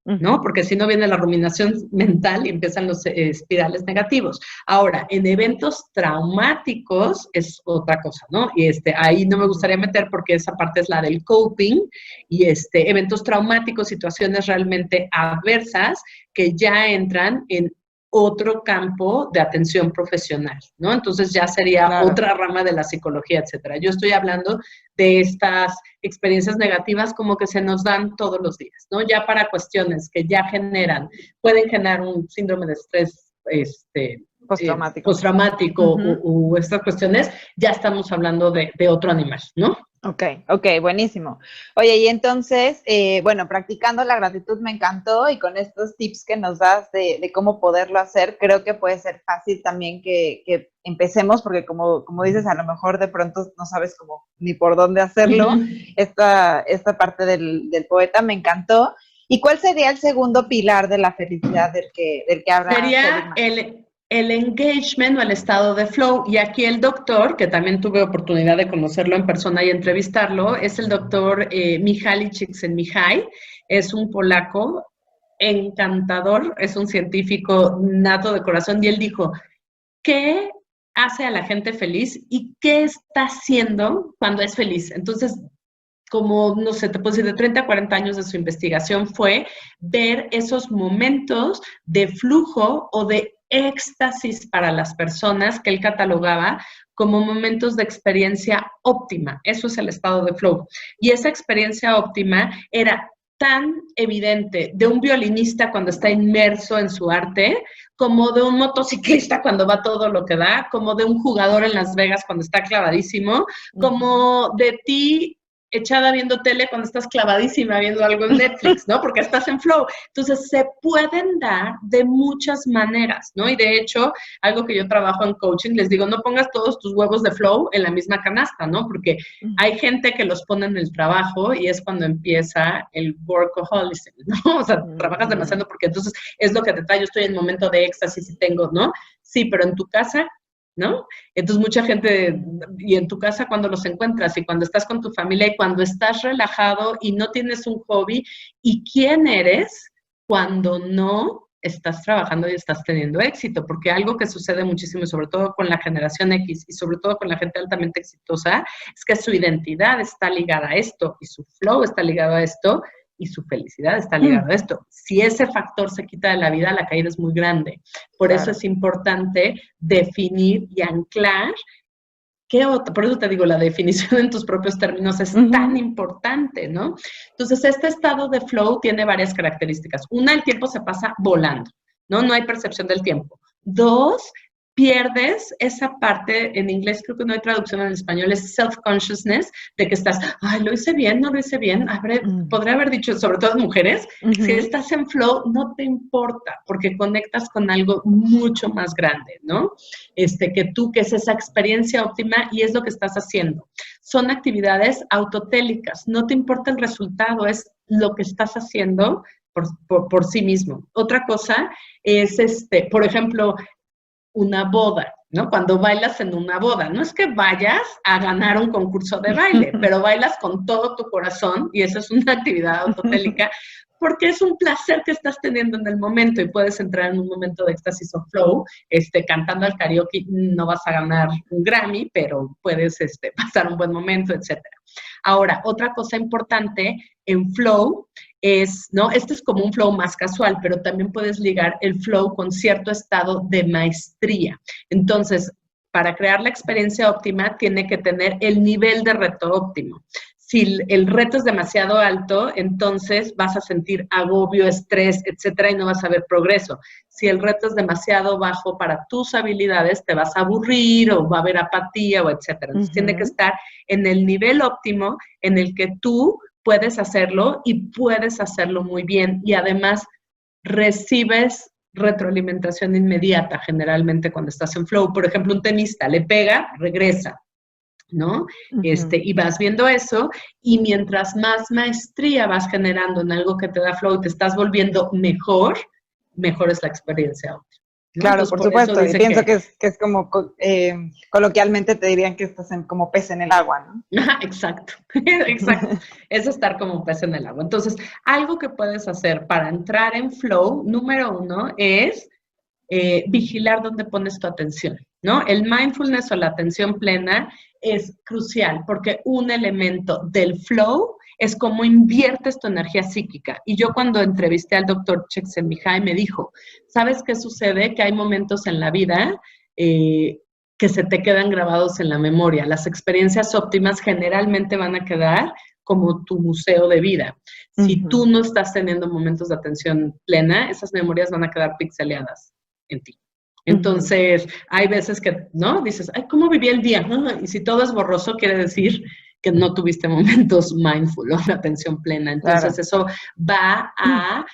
¿no? Porque si no viene la ruminación mental y empiezan los espirales negativos. Ahora, en eventos traumáticos es otra cosa, ¿no? Y ahí no me gustaría meter porque esa parte es la del coping y eventos traumáticos, situaciones realmente adversas que ya entran en otro campo de atención profesional, ¿no? Entonces ya sería otra rama de la psicología, etcétera. Yo estoy hablando de estas experiencias negativas como que se nos dan todos los días, ¿no? Ya para cuestiones que ya pueden generar un síndrome de estrés postraumático o estas cuestiones, ya estamos hablando de otro animal, ¿no? Ok, buenísimo. Oye, y entonces, bueno, practicando la gratitud me encantó y con estos tips que nos das de cómo poderlo hacer, creo que puede ser fácil también que empecemos, porque como dices, a lo mejor de pronto no sabes cómo ni por dónde hacerlo. Esta parte del poeta me encantó. ¿Y cuál sería el segundo pilar de la felicidad del que habla Sería Seligman? el engagement o el estado de flow. Y aquí el doctor, que también tuve oportunidad de conocerlo en persona y entrevistarlo, es el doctor Mihaly Csikszentmihalyi. Es un polaco encantador, es un científico nato de corazón y él dijo, ¿qué hace a la gente feliz y qué está haciendo cuando es feliz? Entonces, como, no sé, te puedo decir, de 30 a 40 años de su investigación fue ver esos momentos de flujo o de éxtasis para las personas que él catalogaba como momentos de experiencia óptima. Eso es el estado de flow. Y esa experiencia óptima era tan evidente de un violinista cuando está inmerso en su arte, como de un motociclista cuando va todo lo que da, como de un jugador en Las Vegas cuando está clavadísimo, como de ti echada viendo tele cuando estás clavadísima viendo algo en Netflix, ¿no? Porque estás en flow. Entonces, se pueden dar de muchas maneras, ¿no? Y de hecho, algo que yo trabajo en coaching, les digo, no pongas todos tus huevos de flow en la misma canasta, ¿no? Porque hay gente que los pone en el trabajo y es cuando empieza el workaholism, ¿no? O sea, trabajas demasiado porque entonces es lo que te trae, yo estoy en momento de éxtasis y tengo, ¿no? Sí, pero en tu casa, ¿no? Entonces mucha gente, y en tu casa cuando los encuentras y cuando estás con tu familia y cuando estás relajado y no tienes un hobby y quién eres cuando no estás trabajando y estás teniendo éxito, porque algo que sucede muchísimo, sobre todo con la generación X y sobre todo con la gente altamente exitosa, es que su identidad está ligada a esto y su flow está ligado a esto y su felicidad está ligada a esto. Si ese factor se quita de la vida, la caída es muy grande. Por eso es importante definir y anclar qué otro, por eso te digo, la definición en tus propios términos es tan importante, ¿no? Entonces, este estado de flow tiene varias características. Una, el tiempo se pasa volando, ¿no? No hay percepción del tiempo. Dos, pierdes esa parte, en inglés creo que no hay traducción en español, es self-consciousness, de que estás, ay, lo hice bien, no lo hice bien, podría haber dicho, sobre todo mujeres, si estás en flow, no te importa, porque conectas con algo mucho más grande, ¿no? Que tú, que es esa experiencia óptima y es lo que estás haciendo. Son actividades autotélicas, no te importa el resultado, es lo que estás haciendo por sí mismo. Otra cosa es, por ejemplo, una boda, ¿no? Cuando bailas en una boda, no es que vayas a ganar un concurso de baile, pero bailas con todo tu corazón y esa es una actividad autotélica porque es un placer que estás teniendo en el momento y puedes entrar en un momento de éxtasis o flow, cantando al karaoke, no vas a ganar un Grammy, pero puedes pasar un buen momento, etcétera. Ahora, otra cosa importante en flow es, ¿no? Este es como un flow más casual, pero también puedes ligar el flow con cierto estado de maestría. Entonces, para crear la experiencia óptima, tiene que tener el nivel de reto óptimo. Si el reto es demasiado alto, entonces vas a sentir agobio, estrés, etcétera, y no vas a ver progreso. Si el reto es demasiado bajo para tus habilidades, te vas a aburrir o va a haber apatía o etcétera. Entonces, tiene que estar en el nivel óptimo en el que tú puedes hacerlo y puedes hacerlo muy bien. Y además, recibes retroalimentación inmediata generalmente cuando estás en flow. Por ejemplo, un tenista le pega, regresa, ¿no? Y vas viendo eso y mientras más maestría vas generando en algo que te da flow y te estás volviendo mejor, mejor es la experiencia. ¿No? Claro, por supuesto, y pienso que es como, coloquialmente te dirían que estás como pez en el agua, ¿no? Ajá, exacto, exacto, es estar como pez en el agua. Entonces, algo que puedes hacer para entrar en flow, número uno, es vigilar dónde pones tu atención, ¿no? El mindfulness o la atención plena es crucial porque un elemento del flow es cómo inviertes tu energía psíquica. Y yo cuando entrevisté al doctor Csikszentmihalyi me dijo, ¿sabes qué sucede? Que hay momentos en la vida que se te quedan grabados en la memoria. Las experiencias óptimas generalmente van a quedar como tu museo de vida. Si tú no estás teniendo momentos de atención plena, esas memorias van a quedar pixeleadas en ti. Entonces, hay veces que, ¿no? Dices, ay, ¿cómo viví el día? Y si todo es borroso, quiere decir que no tuviste momentos mindful o de atención plena. Entonces, Claro. eso va a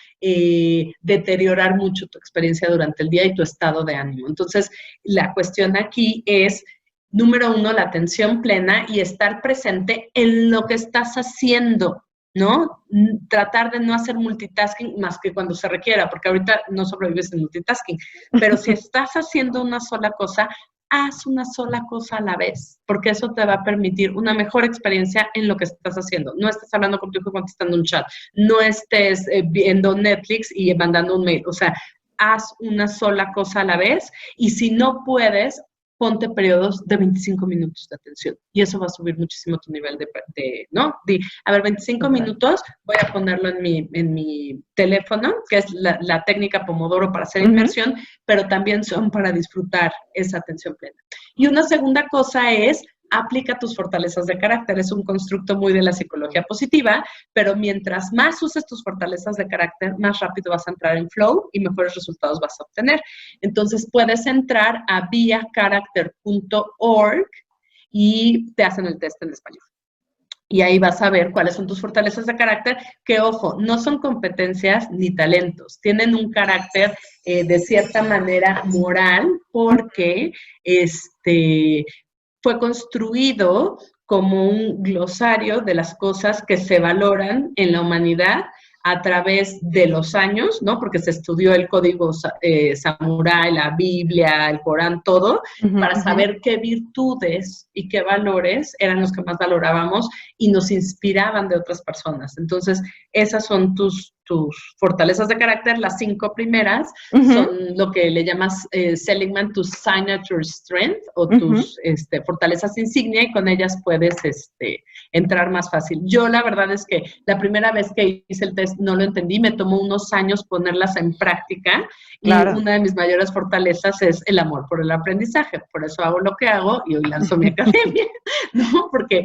deteriorar mucho tu experiencia durante el día y tu estado de ánimo. Entonces, la cuestión aquí es, número uno, la atención plena y estar presente en lo que estás haciendo, ¿no? Tratar de no hacer multitasking más que cuando se requiera, porque ahorita no sobrevives en multitasking, pero si estás haciendo una sola cosa, haz una sola cosa a la vez, porque eso te va a permitir una mejor experiencia en lo que estás haciendo. No estés hablando con tu hijo contestando un chat, no estés viendo Netflix y mandando un mail, o sea, haz una sola cosa a la vez y si no puedes, ponte periodos de 25 minutos de atención y eso va a subir muchísimo tu nivel ¿no? A ver, 25 minutos, voy a ponerlo en mi teléfono, que es la técnica Pomodoro para hacer inmersión, pero también son para disfrutar esa atención plena. Y una segunda cosa es, aplica tus fortalezas de carácter. Es un constructo muy de la psicología positiva, pero mientras más uses tus fortalezas de carácter, más rápido vas a entrar en flow y mejores resultados vas a obtener. Entonces, puedes entrar a viacharacter.org y te hacen el test en español. Y ahí vas a ver cuáles son tus fortalezas de carácter, que, ojo, no son competencias ni talentos, tienen un carácter de cierta manera moral porque fue construido como un glosario de las cosas que se valoran en la humanidad a través de los años, ¿no? Porque se estudió el código samurái, la Biblia, el Corán, todo, para saber qué virtudes y qué valores eran los que más valorábamos y nos inspiraban de otras personas. Entonces, esas son tus fortalezas de carácter. Las 5 primeras son lo que le llamas Seligman, tus signature strength o tus fortalezas insignia, y con ellas puedes entrar más fácil. Yo la verdad es que la primera vez que hice el test no lo entendí, me tomó unos años ponerlas en práctica, claro. Y una de mis mayores fortalezas es el amor por el aprendizaje, por eso hago lo que hago y hoy lanzo mi academia, ¿no? Porque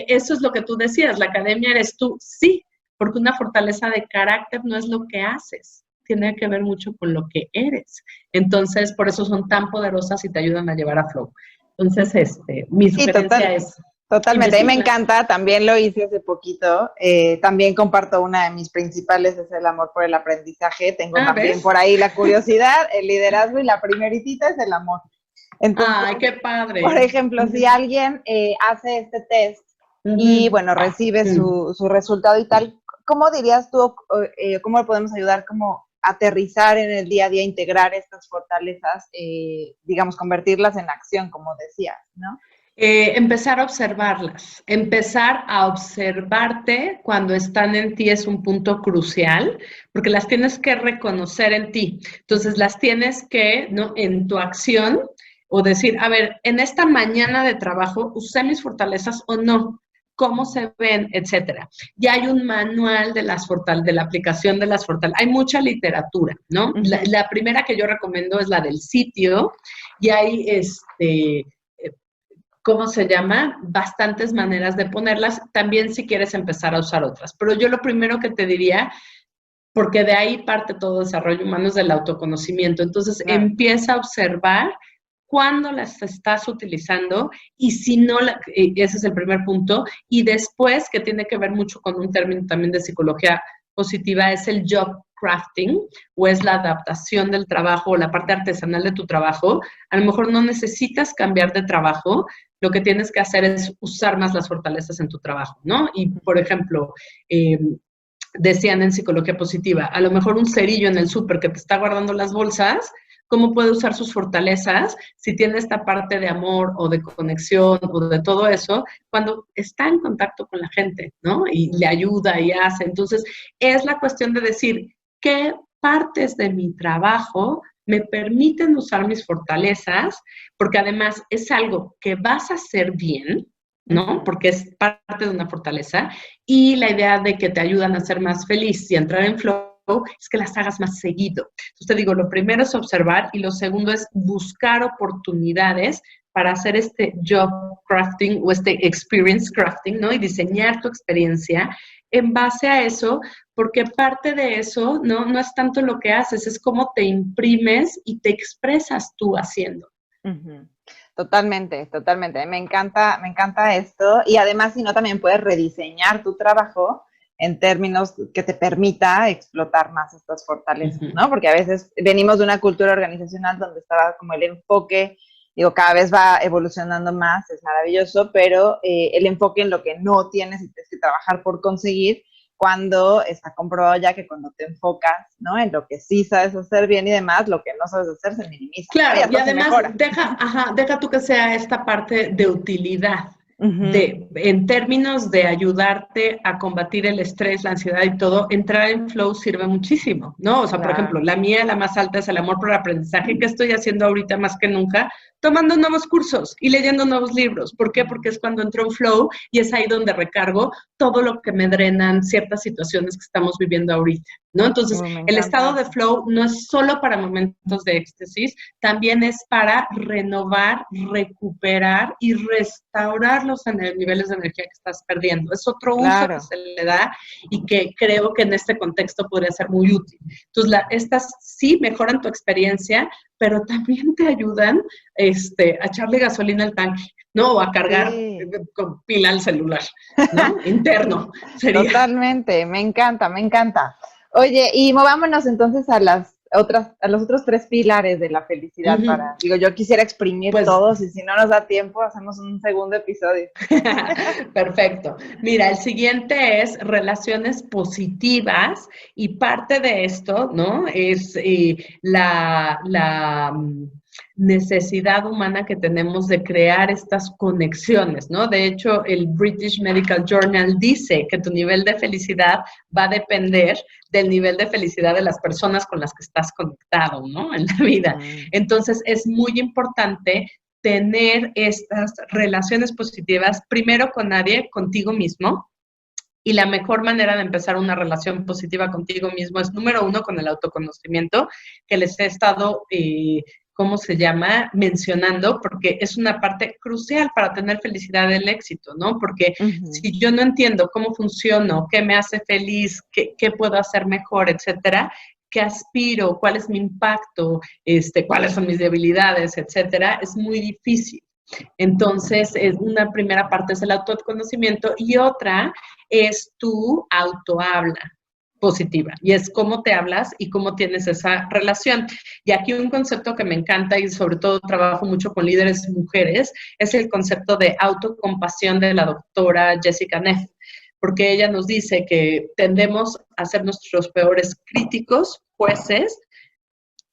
eso es lo que tú decías, la academia eres tú, sí, porque una fortaleza de carácter no es lo que haces, tiene que ver mucho con lo que eres. Entonces, por eso son tan poderosas y te ayudan a llevar a flow. Entonces, mi sugerencia es... Totalmente, a mí me encanta, también lo hice hace poquito, también comparto una de mis principales, es el amor por el aprendizaje, tengo también ¿ves? Por ahí la curiosidad, el liderazgo y la primeritita es el amor. Entonces, ¡ay, qué padre! Por ejemplo, si alguien hace este test y, bueno, recibe su resultado y tal, ¿cómo dirías tú, cómo le podemos ayudar como aterrizar en el día a día, integrar estas fortalezas, digamos, convertirlas en acción, como decías, ¿no? Empezar a observarlas, empezar a observarte cuando están en ti es un punto crucial, porque las tienes que reconocer en ti. Entonces, las tienes que, ¿no? En tu acción, o decir, a ver, en esta mañana de trabajo, ¿usé mis fortalezas o no? ¿Cómo se ven? Etcétera. Ya hay un manual de de la aplicación de las fortalezas. Hay mucha literatura, ¿no? La primera que yo recomiendo es la del sitio, y hay, ¿cómo se llama? Bastantes maneras de ponerlas, también si quieres empezar a usar otras. Pero yo lo primero que te diría, porque de ahí parte todo desarrollo humano, es del autoconocimiento. Entonces, empieza a observar cuándo las estás utilizando y si no, ese es el primer punto. Y después, que tiene que ver mucho con un término también de psicología positiva, es el job crafting, o es la adaptación del trabajo o la parte artesanal de tu trabajo. A lo mejor no necesitas cambiar de trabajo, lo que tienes que hacer es usar más las fortalezas en tu trabajo, ¿no? Y, por ejemplo, decían en psicología positiva, a lo mejor un cerillo en el súper que te está guardando las bolsas, ¿cómo puede usar sus fortalezas si tiene esta parte de amor o de conexión o de todo eso cuando está en contacto con la gente, ¿no? Y le ayuda y hace. Entonces, es la cuestión de decir, ¿qué partes de mi trabajo me permiten usar mis fortalezas? Porque además es algo que vas a hacer bien, ¿no? Porque es parte de una fortaleza, y la idea de que te ayudan a ser más feliz y entrar en flow es que las hagas más seguido. Entonces te digo, lo primero es observar y lo segundo es buscar oportunidades para hacer este job crafting o este experience crafting, ¿no? Y diseñar tu experiencia en base a eso, porque parte de eso no es tanto lo que haces, es cómo te imprimes y te expresas tú haciendo. Totalmente, totalmente. Me encanta esto. Y además, si no, también puedes rediseñar tu trabajo en términos que te permita explotar más estas fortalezas, Ujú. ¿no? Porque a veces venimos de una cultura organizacional donde estaba como el enfoque, digo, cada vez va evolucionando más, es maravilloso, pero el enfoque en lo que no tienes y tienes que trabajar por conseguir, cuando está comprobado ya que cuando te enfocas, ¿no? En lo que sí sabes hacer bien y demás, lo que no sabes hacer se minimiza, ¿no? Y Claro, y hasta se además mejora. deja tú que sea esta parte de utilidad, Ujú. en términos de ayudarte a combatir el estrés, la ansiedad y todo, entrar en flow sirve muchísimo, ¿no? O sea, por ejemplo, Claro. la mía, la más alta, es el amor por el aprendizaje, que estoy haciendo ahorita más que nunca, tomando nuevos cursos y leyendo nuevos libros. ¿Por qué? Porque es cuando entro en flow y es ahí donde recargo todo lo que me drenan ciertas situaciones que estamos viviendo ahorita, ¿no? Entonces, Me el encanta estado de eso. flow no es solo para momentos de éxtasis, también es para renovar, recuperar y restaurar los niveles de energía que estás perdiendo. Es otro uso que Claro. se le da y que creo que en este contexto podría ser muy útil. Entonces, estas sí mejoran tu experiencia, pero también te ayudan a echarle gasolina al tanque, ¿no? O a cargar Sí. con pila al celular, ¿no? Interno sería. Totalmente. Me encanta, me encanta. Oye, y movámonos entonces a a los otros tres pilares de la felicidad Ujú. digo, yo quisiera exprimir Pues todos y si no nos da tiempo, hacemos un segundo episodio. perfecto. Mira, el siguiente es relaciones positivas y parte de esto, ¿no? Es necesidad humana que tenemos de crear estas conexiones, ¿no? De hecho, el British Medical Journal dice que tu nivel de felicidad va a depender del nivel de felicidad de las personas con las que estás conectado, ¿no? En la vida. Mm. Entonces, es muy importante tener estas relaciones positivas, primero con nadie, contigo mismo. Y la mejor manera de empezar una relación positiva contigo mismo es, número uno, con el autoconocimiento, que les he estado, ¿cómo se llama?, mencionando, porque es una parte crucial para tener felicidad del éxito, ¿no? Porque Ujú. si yo no entiendo cómo funciono, qué me hace feliz, qué puedo hacer mejor, etcétera, qué aspiro, cuál es mi impacto, cuáles son mis debilidades, etcétera, es muy difícil. Entonces, una primera parte es el autoconocimiento y otra es tu autohabla positiva y es cómo te hablas y cómo tienes esa relación. Y aquí un concepto que me encanta y sobre todo trabajo mucho con líderes mujeres es el concepto de autocompasión de la doctora Jessica Neff, porque ella nos dice que tendemos a ser nuestros peores críticos, jueces,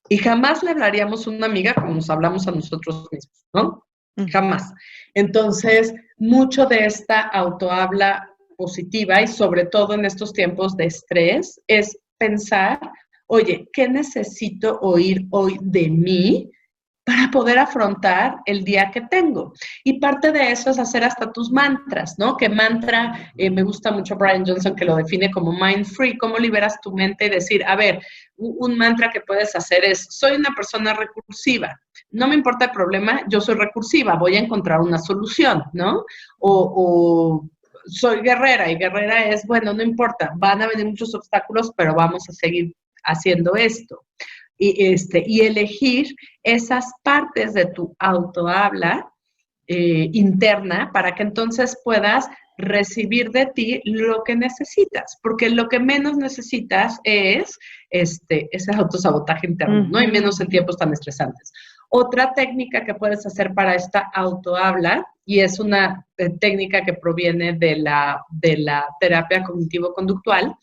y jamás le hablaríamos a una amiga como nos hablamos a nosotros mismos, ¿no? Ujú. Jamás. Entonces, mucho de esta autohabla positiva y sobre todo en estos tiempos de estrés es pensar, oye, ¿qué necesito oír hoy de mí para poder afrontar el día que tengo? Y parte de eso es hacer hasta tus mantras, ¿no? Que mantra, me gusta mucho Brian Johnson que lo define como mind free, cómo liberas tu mente y decir, a ver, un mantra que puedes hacer es, soy una persona recursiva, no me importa el problema, yo soy recursiva, voy a encontrar una solución, ¿no? O soy guerrera y guerrera es, bueno, no importa, van a venir muchos obstáculos, pero vamos a seguir haciendo esto. Y elegir esas partes de tu autohabla interna para que entonces puedas recibir de ti lo que necesitas, porque lo que menos necesitas es ese autosabotaje interno, ¿no? Y Ujú. menos en tiempos tan estresantes. Otra técnica que puedes hacer para esta autohabla, y es una técnica que proviene de la terapia cognitivo-conductual,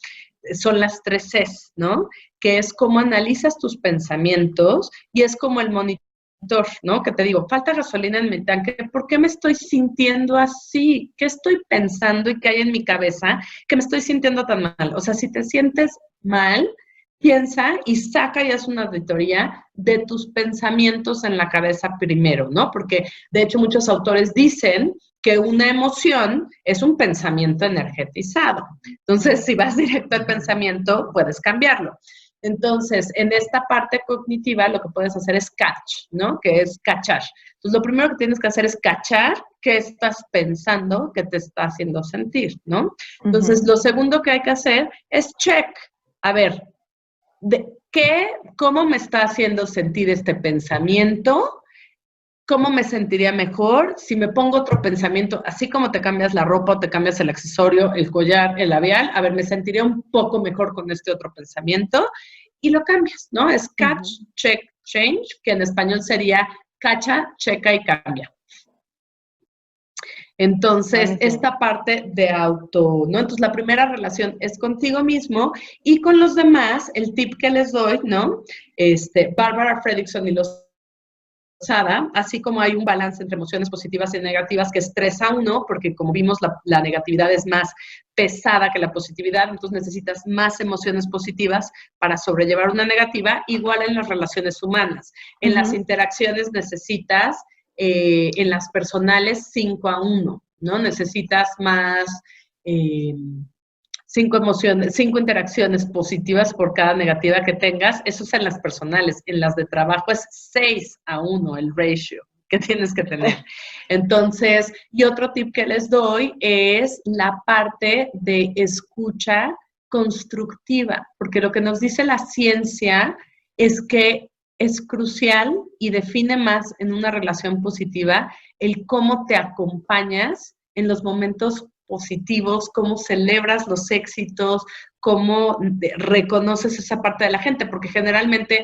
son las 3 Cs, ¿no? Que es cómo analizas tus pensamientos y es como el monitor, ¿no? Que te digo, falta gasolina en mi tanque, ¿por qué me estoy sintiendo así? ¿Qué estoy pensando y qué hay en mi cabeza que me estoy sintiendo tan mal? O sea, si te sientes mal, piensa y saca y haz una auditoría de tus pensamientos en la cabeza primero, ¿no? Porque de hecho muchos autores dicen que una emoción es un pensamiento energetizado. Entonces, si vas directo al pensamiento, puedes cambiarlo. Entonces, en esta parte cognitiva lo que puedes hacer es catch, ¿no? Que es cachar. Entonces, lo primero que tienes que hacer es cachar qué estás pensando que te está haciendo sentir, ¿no? Entonces, Ujú. lo segundo que hay que hacer es check. A ver, ¿cómo me está haciendo sentir este pensamiento? ¿cómo me sentiría mejor si me pongo otro pensamiento? Así como te cambias la ropa o te cambias el accesorio, el collar, el labial, a ver, me sentiría un poco mejor con este otro pensamiento y lo cambias, ¿no? Es catch, check, change, que en español sería cacha, checa y cambia. Entonces, esta parte de auto, ¿no? Entonces, la primera relación es contigo mismo y con los demás, el tip que les doy, ¿no? Barbara Fredrickson y Lozada, así como hay un balance entre emociones positivas y negativas que es 3-1, porque como vimos, la negatividad es más pesada que la positividad, entonces necesitas más emociones positivas para sobrellevar una negativa, igual en las relaciones humanas. En las interacciones necesitas en las personales 5-1, ¿no? Necesitas más 5 interacciones positivas por cada negativa que tengas. Eso es en las personales. En las de trabajo es 6-1 el ratio que tienes que tener. Entonces, y otro tip que les doy es la parte de escucha constructiva, porque lo que nos dice la ciencia es que es crucial y define más en una relación positiva el cómo te acompañas en los momentos positivos, cómo celebras los éxitos, cómo reconoces esa parte de la gente, porque generalmente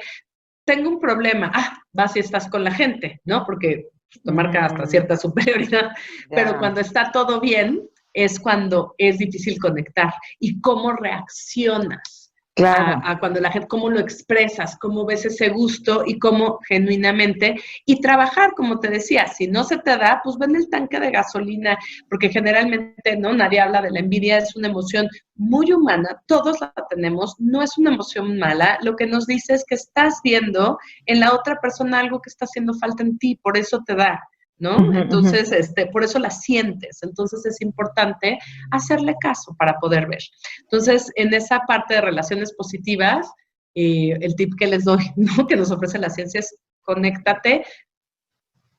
tengo un problema, vas y estás con la gente, ¿no? Porque te marca hasta cierta superioridad, pero cuando está todo bien es cuando es difícil conectar y cómo reaccionas. Claro. A cuando la gente, cómo lo expresas, cómo ves ese gusto y cómo genuinamente, y trabajar, como te decía, si no se te da, pues ven el tanque de gasolina, porque generalmente, ¿no? Nadie habla de la envidia, es una emoción muy humana, todos la tenemos, no es una emoción mala, lo que nos dice es que estás viendo en la otra persona algo que está haciendo falta en ti, por eso te da, ¿no? Entonces, por eso la sientes. Entonces, es importante hacerle caso para poder ver. Entonces, en esa parte de relaciones positivas, el tip que les doy, ¿no? Que nos ofrece la ciencia es conéctate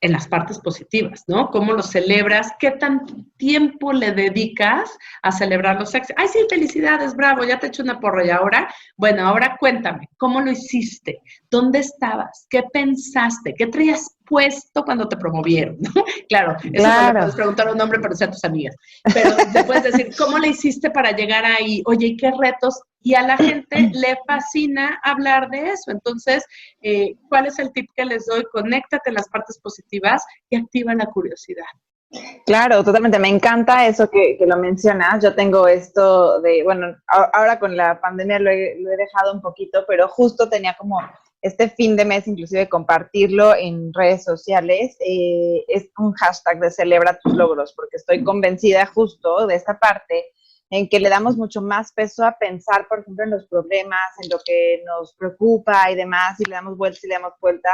en las partes positivas, ¿no? ¿Cómo lo celebras? ¿Qué tanto tiempo le dedicas a celebrar los éxitos? ¡Ay, sí, felicidades, bravo! Ya te eché una porra. Y ahora, bueno, ahora cuéntame, ¿cómo lo hiciste? ¿Dónde estabas? ¿Qué pensaste? ¿Qué traías puesto cuando te promovieron? ¿No? Claro, eso no le puedes preguntar a un hombre, pero sea a tus amigas. Pero te puedes decir, ¿cómo le hiciste para llegar ahí? Oye, ¿y qué retos? Y a la gente le fascina hablar de eso. Entonces, ¿cuál es el tip que les doy? Conéctate en las partes positivas y activa la curiosidad. Claro, totalmente. Me encanta eso que lo mencionas. Yo tengo esto de, bueno, ahora con la pandemia lo he dejado un poquito, pero justo tenía como este fin de mes, inclusive compartirlo en redes sociales. Es un hashtag de celebra tus logros, porque estoy convencida justo de esta parte en que le damos mucho más peso a pensar, por ejemplo, en los problemas, en lo que nos preocupa y demás, y le damos vueltas y le damos vueltas.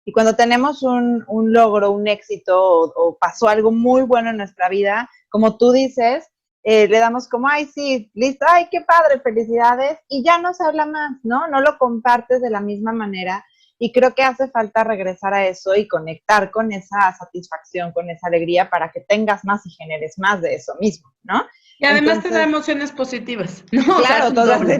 Y cuando tenemos un logro, un éxito o pasó algo muy bueno en nuestra vida, como tú dices, le damos como, ay, sí, listo, ay, qué padre, felicidades, y ya no se habla más, ¿no? No lo compartes de la misma manera. Y creo que hace falta regresar a eso y conectar con esa satisfacción, con esa alegría para que tengas más y generes más de eso mismo, ¿no? Y además te da emociones positivas, ¿no? Claro, o sea, todo sí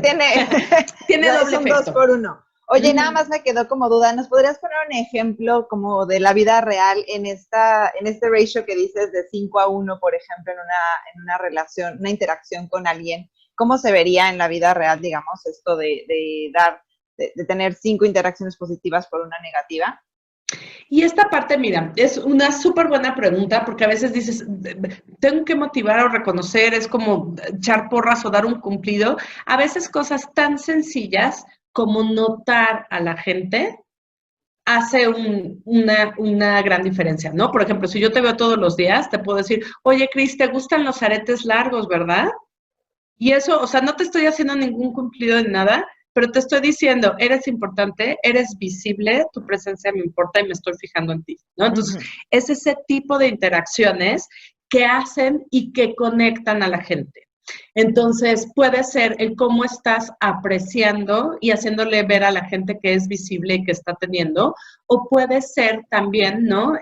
tiene doble son efecto. 2 por 1. Oye, nada más me quedó como duda, ¿nos podrías poner un ejemplo como de la vida real en este ratio que dices de 5-1, por ejemplo, en una relación, una interacción con alguien? ¿Cómo se vería en la vida real, digamos, esto de tener 5 interacciones positivas por una negativa? Y esta parte, mira, es una súper buena pregunta porque a veces dices, tengo que motivar o reconocer, es como echar porras o dar un cumplido. A veces cosas tan sencillas como notar a la gente hace una gran diferencia, ¿no? Por ejemplo, si yo te veo todos los días, te puedo decir, oye, Cris, ¿te gustan los aretes largos, verdad? Y eso, o sea, no te estoy haciendo ningún cumplido de nada, pero te estoy diciendo, eres importante, eres visible, tu presencia me importa y me estoy fijando en ti, ¿no? Entonces, es ese tipo de interacciones que hacen y que conectan a la gente. Entonces, puede ser el cómo estás apreciando y haciéndole ver a la gente que es visible y que está teniendo, o puede ser también, ¿no?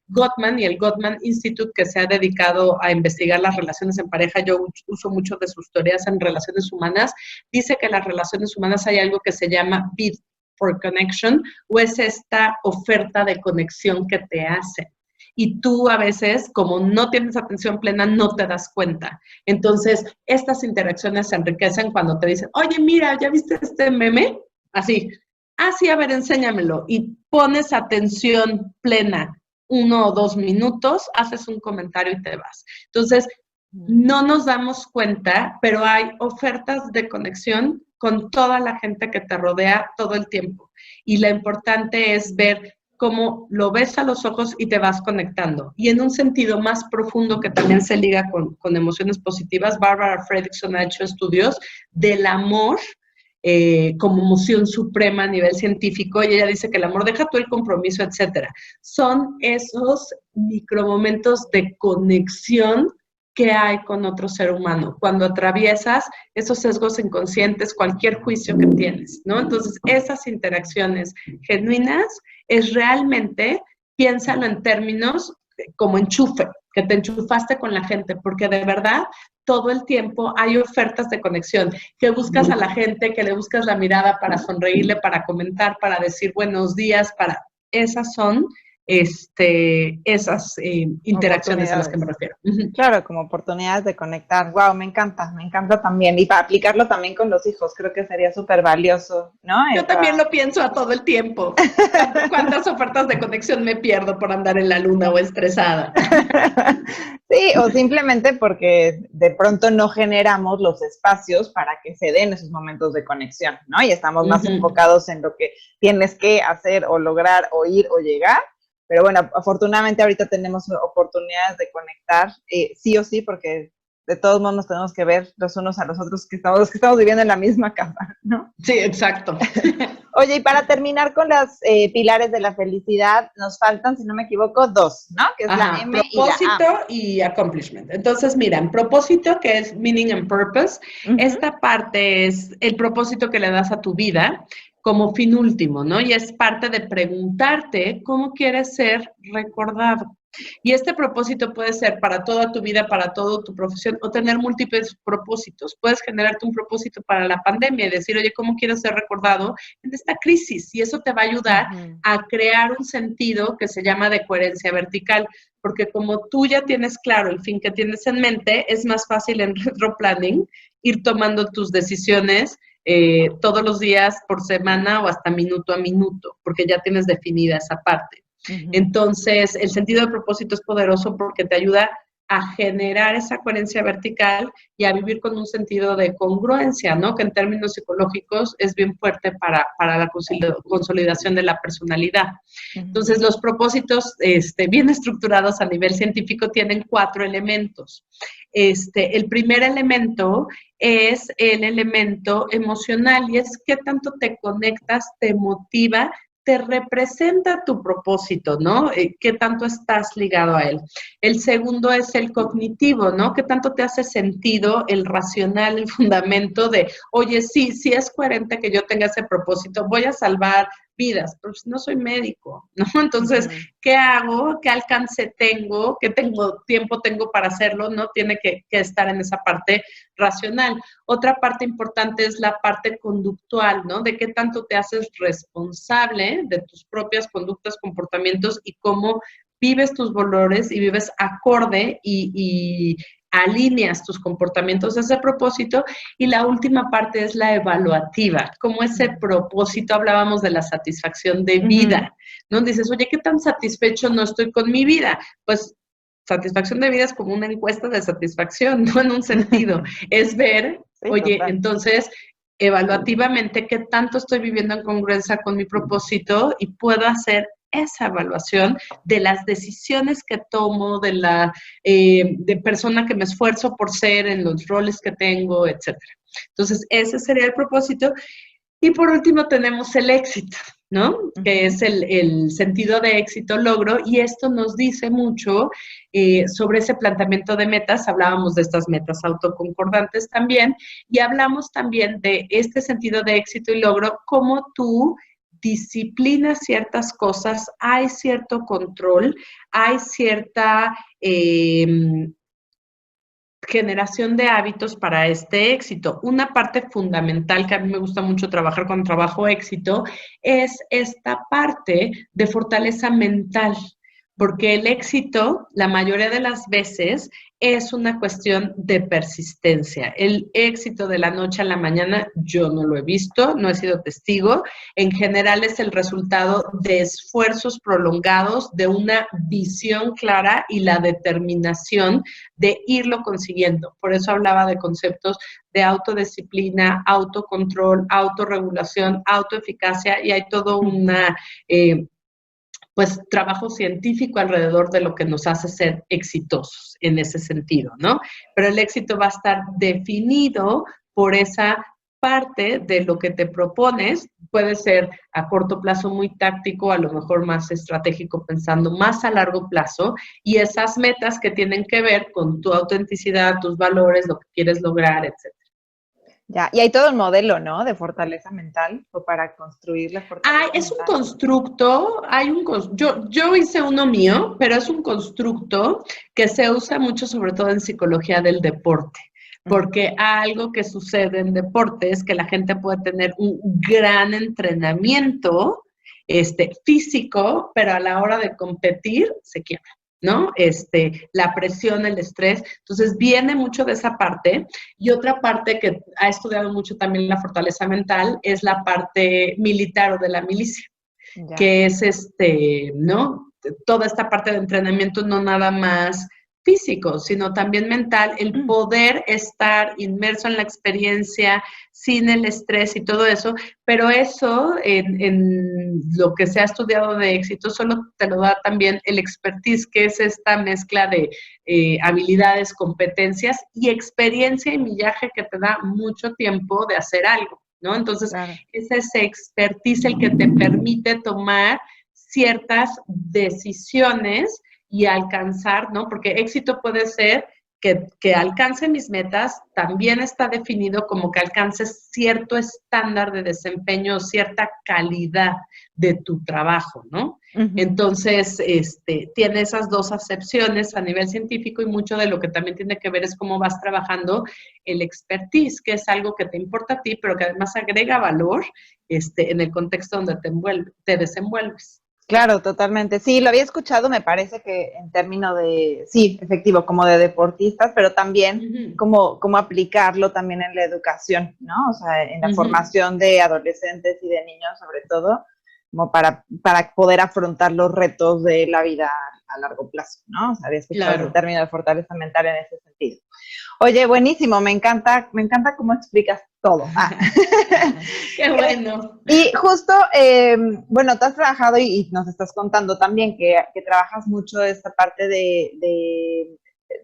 Gottman y el Gottman Institute, que se ha dedicado a investigar las relaciones en pareja, yo uso mucho de sus teorías en relaciones humanas, dice que en las relaciones humanas hay algo que se llama bid for connection o es esta oferta de conexión que te hacen. Y tú a veces, como no tienes atención plena, no te das cuenta. Entonces, estas interacciones se enriquecen cuando te dicen, oye, mira, ¿ya viste este meme? Así, sí, a ver, enséñamelo. Y pones atención plena 1 o 2 minutos, haces un comentario y te vas. Entonces, no nos damos cuenta, pero hay ofertas de conexión con toda la gente que te rodea todo el tiempo. Y lo importante es ver cómo lo ves a los ojos y te vas conectando. Y en un sentido más profundo que también se liga con emociones positivas, Barbara Fredrickson ha hecho estudios del amor como emoción suprema a nivel científico, y ella dice que el amor, deja tú el compromiso, etcétera. Son esos micromomentos de conexión que hay con otro ser humano, cuando atraviesas esos sesgos inconscientes, cualquier juicio que tienes, ¿no? Entonces, esas interacciones genuinas es realmente, piénsalo en términos como enchufe, que te enchufaste con la gente, porque de verdad todo el tiempo hay ofertas de conexión, que buscas a la gente, que le buscas la mirada para sonreírle, para comentar, para decir buenos días, esas son esas interacciones a las que me refiero. Claro, como oportunidades de conectar. Wow, me encanta también. Y para aplicarlo también con los hijos, creo que sería súper valioso, ¿no? Yo también lo pienso a todo el tiempo. ¿Cuántas ofertas de conexión me pierdo por andar en la luna o estresada? Sí, o simplemente porque de pronto no generamos los espacios para que se den esos momentos de conexión, ¿no? Y estamos más enfocados en lo que tienes que hacer o lograr o ir o llegar. Pero bueno, afortunadamente ahorita tenemos oportunidades de conectar, sí o sí, porque de todos modos nos tenemos que ver los unos a los otros, los que estamos viviendo en la misma casa, ¿no? Sí, exacto. Oye, y para terminar con las pilares de la felicidad, nos faltan, si no me equivoco, 2, ¿no? Que es la M propósito y la A. y accomplishment. Entonces, mira, en propósito, que es meaning and purpose, esta parte es el propósito que le das a tu vida como fin último, ¿no? Y es parte de preguntarte cómo quieres ser recordado. Y este propósito puede ser para toda tu vida, para toda tu profesión, o tener múltiples propósitos. Puedes generarte un propósito para la pandemia y decir, oye, ¿cómo quiero ser recordado en esta crisis? Y eso te va a ayudar a crear un sentido que se llama de coherencia vertical, porque como tú ya tienes claro el fin que tienes en mente, es más fácil en retroplanning ir tomando tus decisiones todos los días por semana o hasta minuto a minuto, porque ya tienes definida esa parte. Entonces, el sentido de propósito es poderoso porque te ayuda a generar esa coherencia vertical y a vivir con un sentido de congruencia, ¿no? Que en términos psicológicos es bien fuerte para la consolidación de la personalidad. Entonces, los propósitos bien estructurados a nivel científico tienen 4 elementos. El primer elemento es el elemento emocional y es qué tanto te conectas, te motiva, te representa tu propósito, ¿no? ¿Qué tanto estás ligado a él? El segundo es el cognitivo, ¿no? ¿Qué tanto te hace sentido el racional, el fundamento de, oye, sí es coherente que yo tenga ese propósito, voy a salvar vidas, pero no soy médico, ¿no? Entonces, ¿qué hago? ¿Qué alcance tengo? ¿Qué tiempo tengo para hacerlo? No tiene que estar en esa parte racional. Otra parte importante es la parte conductual, ¿no? De qué tanto te haces responsable de tus propias conductas, comportamientos y cómo vives tus valores y vives acorde y alineas tus comportamientos a ese propósito. Y la última parte es la evaluativa, como ese propósito, hablábamos de la satisfacción de vida, ¿no? Dices, oye, ¿qué tan satisfecho no estoy con mi vida? Pues satisfacción de vida es como una encuesta de satisfacción, ¿no? En un sentido, es ver, sí, oye, total. Entonces, evaluativamente, ¿qué tanto estoy viviendo en congruencia con mi propósito? Y puedo hacer esa evaluación de las decisiones que tomo, de persona que me esfuerzo por ser, en los roles que tengo, etcétera. Entonces, ese sería el propósito. Y por último tenemos el éxito, ¿no? Que es el sentido de éxito, logro, y esto nos dice mucho sobre ese planteamiento de metas. Hablábamos de estas metas autoconcordantes también, y hablamos también de este sentido de éxito y logro, cómo tú disciplinas ciertas cosas, hay cierto control, hay cierta generación de hábitos para este éxito. Una parte fundamental que a mí me gusta mucho trabajar cuando trabajo éxito es esta parte de fortaleza mental, porque el éxito, la mayoría de las veces, es una cuestión de persistencia. El éxito de la noche a la mañana yo no lo he visto, no he sido testigo. En general es el resultado de esfuerzos prolongados, de una visión clara y la determinación de irlo consiguiendo. Por eso hablaba de conceptos de autodisciplina, autocontrol, autorregulación, autoeficacia, y hay todo una pues trabajo científico alrededor de lo que nos hace ser exitosos en ese sentido, ¿no? Pero el éxito va a estar definido por esa parte de lo que te propones. Puede ser a corto plazo muy táctico, a lo mejor más estratégico, pensando más a largo plazo, y esas metas que tienen que ver con tu autenticidad, tus valores, lo que quieres lograr, etc. Ya, y hay todo un modelo, ¿no? De fortaleza mental, o para construir la fortaleza Es un mental. constructo, yo hice uno mío, pero es un constructo que se usa mucho, sobre todo en psicología del deporte, porque algo que sucede en deporte es que la gente puede tener un gran entrenamiento físico, pero a la hora de competir se quiebra, ¿no? La presión, el estrés. Entonces, viene mucho de esa parte. Y otra parte que ha estudiado mucho también la fortaleza mental es la parte militar o de la milicia, Ya. que es ¿no? Toda esta parte de entrenamiento, no nada más físico, sino también mental, el poder estar inmerso en la experiencia sin el estrés y todo eso, pero eso en lo que se ha estudiado de éxito solo te lo da también el expertise, que es esta mezcla de habilidades, competencias y experiencia y millaje que te da mucho tiempo de hacer algo, ¿no? Entonces, claro, es ese expertise el que te permite tomar ciertas decisiones y alcanzar, ¿no? Porque éxito puede ser que alcance mis metas, también está definido como que alcances cierto estándar de desempeño, cierta calidad de tu trabajo, ¿no? Entonces, tiene esas dos acepciones a nivel científico, y mucho de lo que también tiene que ver es cómo vas trabajando el expertise, que es algo que te importa a ti, pero que además agrega valor en el contexto donde te desenvuelves. Claro, totalmente. Sí, lo había escuchado, me parece que en términos de, sí, efectivo, como de deportistas, pero también cómo aplicarlo también en la educación, ¿no? O sea, en la formación de adolescentes y de niños, sobre todo, como para poder afrontar los retos de la vida a largo plazo, ¿no? O sea, había escuchado el término de fortaleza mental en ese sentido. Oye, buenísimo, me encanta cómo explicas todo. Qué bueno. Y justo, bueno, tú has trabajado y nos estás contando también que trabajas mucho esta parte de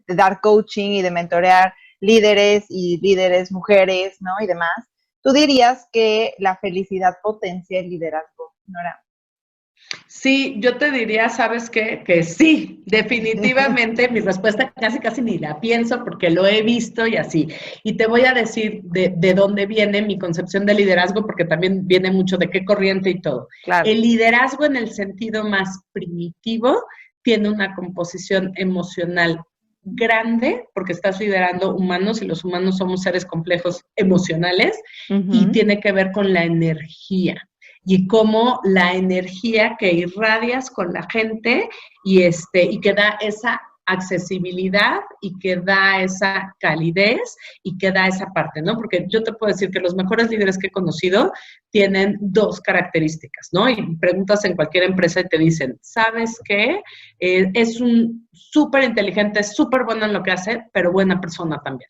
dar coaching y de mentorear líderes, mujeres, ¿no? Y demás. ¿Tú dirías que la felicidad potencia el liderazgo, Nora? Sí, yo te diría, ¿sabes qué? Que sí, definitivamente. Mi respuesta casi ni la pienso porque lo he visto y así. Y te voy a decir de dónde viene mi concepción de liderazgo, porque también viene mucho de qué corriente y todo. Claro. El liderazgo en el sentido más primitivo tiene una composición emocional grande, porque estás liderando humanos y los humanos somos seres complejos emocionales, y tiene que ver con la energía. Y cómo la energía que irradias con la gente y que da esa accesibilidad y que da esa calidez y que da esa parte, ¿no? Porque yo te puedo decir que los mejores líderes que he conocido tienen dos características, ¿no? Y preguntas en cualquier empresa y te dicen, ¿sabes qué? Es un súper inteligente, súper bueno en lo que hace, pero buena persona también,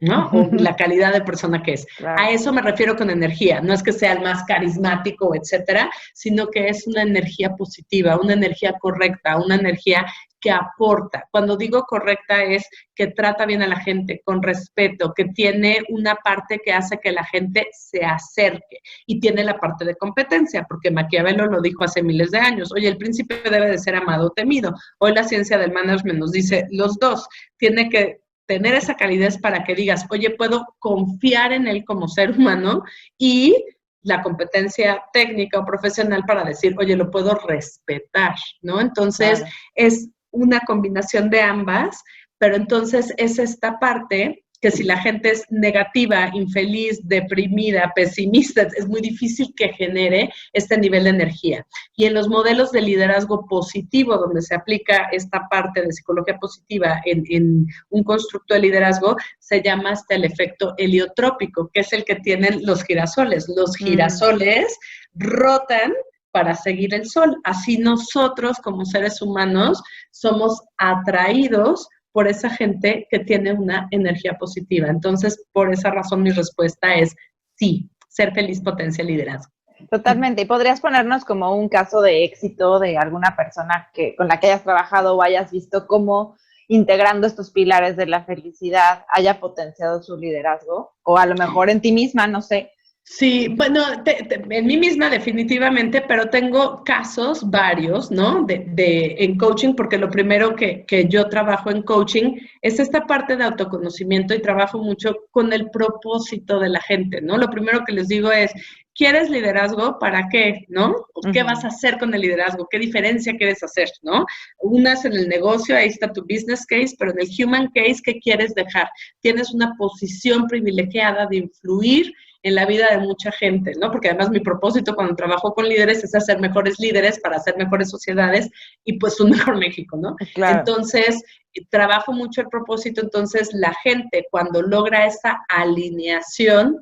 ¿no? O la calidad de persona que es. Claro. A eso me refiero con energía. No es que sea el más carismático, etcétera, sino que es una energía positiva, una energía correcta, una energía que aporta. Cuando digo correcta es que trata bien a la gente, con respeto, que tiene una parte que hace que la gente se acerque, y tiene la parte de competencia, porque Maquiavelo lo dijo hace miles de años. Oye, el príncipe debe de ser amado o temido. Hoy la ciencia del management nos dice los dos. Tiene que tener esa calidez para que digas, oye, puedo confiar en él como ser humano, y la competencia técnica o profesional para decir, oye, lo puedo respetar, ¿no? Entonces, claro, es una combinación de ambas, pero entonces es esta parte que si la gente es negativa, infeliz, deprimida, pesimista, es muy difícil que genere este nivel de energía. Y en los modelos de liderazgo positivo, donde se aplica esta parte de psicología positiva en un constructo de liderazgo, se llama hasta el efecto heliotrópico, que es el que tienen los girasoles. Los girasoles rotan para seguir el sol. Así nosotros, como seres humanos, somos atraídos por esa gente que tiene una energía positiva. Entonces, por esa razón, mi respuesta es sí, ser feliz potencia el liderazgo. Totalmente. ¿Y podrías ponernos como un caso de éxito de alguna persona con la que hayas trabajado o hayas visto cómo integrando estos pilares de la felicidad haya potenciado su liderazgo? O a lo mejor en ti misma, no sé. Sí, bueno, en mí misma definitivamente, pero tengo casos varios, ¿no? En coaching, porque lo primero que yo trabajo en coaching es esta parte de autoconocimiento y trabajo mucho con el propósito de la gente, ¿no? Lo primero que les digo es, ¿quieres liderazgo? ¿Para qué? ¿No? ¿Qué vas a hacer con el liderazgo? ¿Qué diferencia quieres hacer? ¿No? Una es en el negocio, ahí está tu business case, pero en el human case, ¿qué quieres dejar? Tienes una posición privilegiada de influir en la vida de mucha gente, ¿no? Porque además mi propósito cuando trabajo con líderes es hacer mejores líderes para hacer mejores sociedades y pues un mejor México, ¿no? Claro. Entonces, trabajo mucho el propósito, entonces la gente cuando logra esa alineación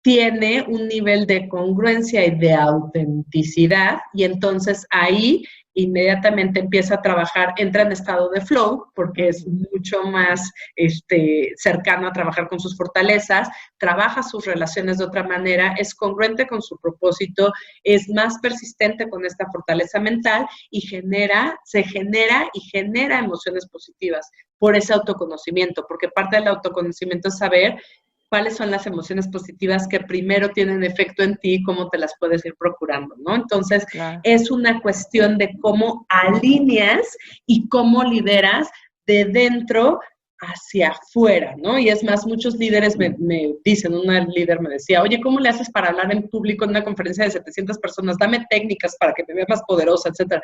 tiene un nivel de congruencia y de autenticidad y entonces ahí inmediatamente empieza a trabajar, entra en estado de flow porque es mucho más cercano a trabajar con sus fortalezas, trabaja sus relaciones de otra manera, es congruente con su propósito, es más persistente con esta fortaleza mental y se genera emociones positivas por ese autoconocimiento, porque parte del autoconocimiento es saber cuáles son las emociones positivas que primero tienen efecto en ti y cómo te las puedes ir procurando, ¿no? Entonces, claro, es una cuestión de cómo alineas y cómo lideras de dentro hacia afuera, ¿no? Y es más, muchos líderes me dicen, una líder me decía, oye, ¿cómo le haces para hablar en público en una conferencia de 700 personas? Dame técnicas para que me vea más poderosa, etcétera.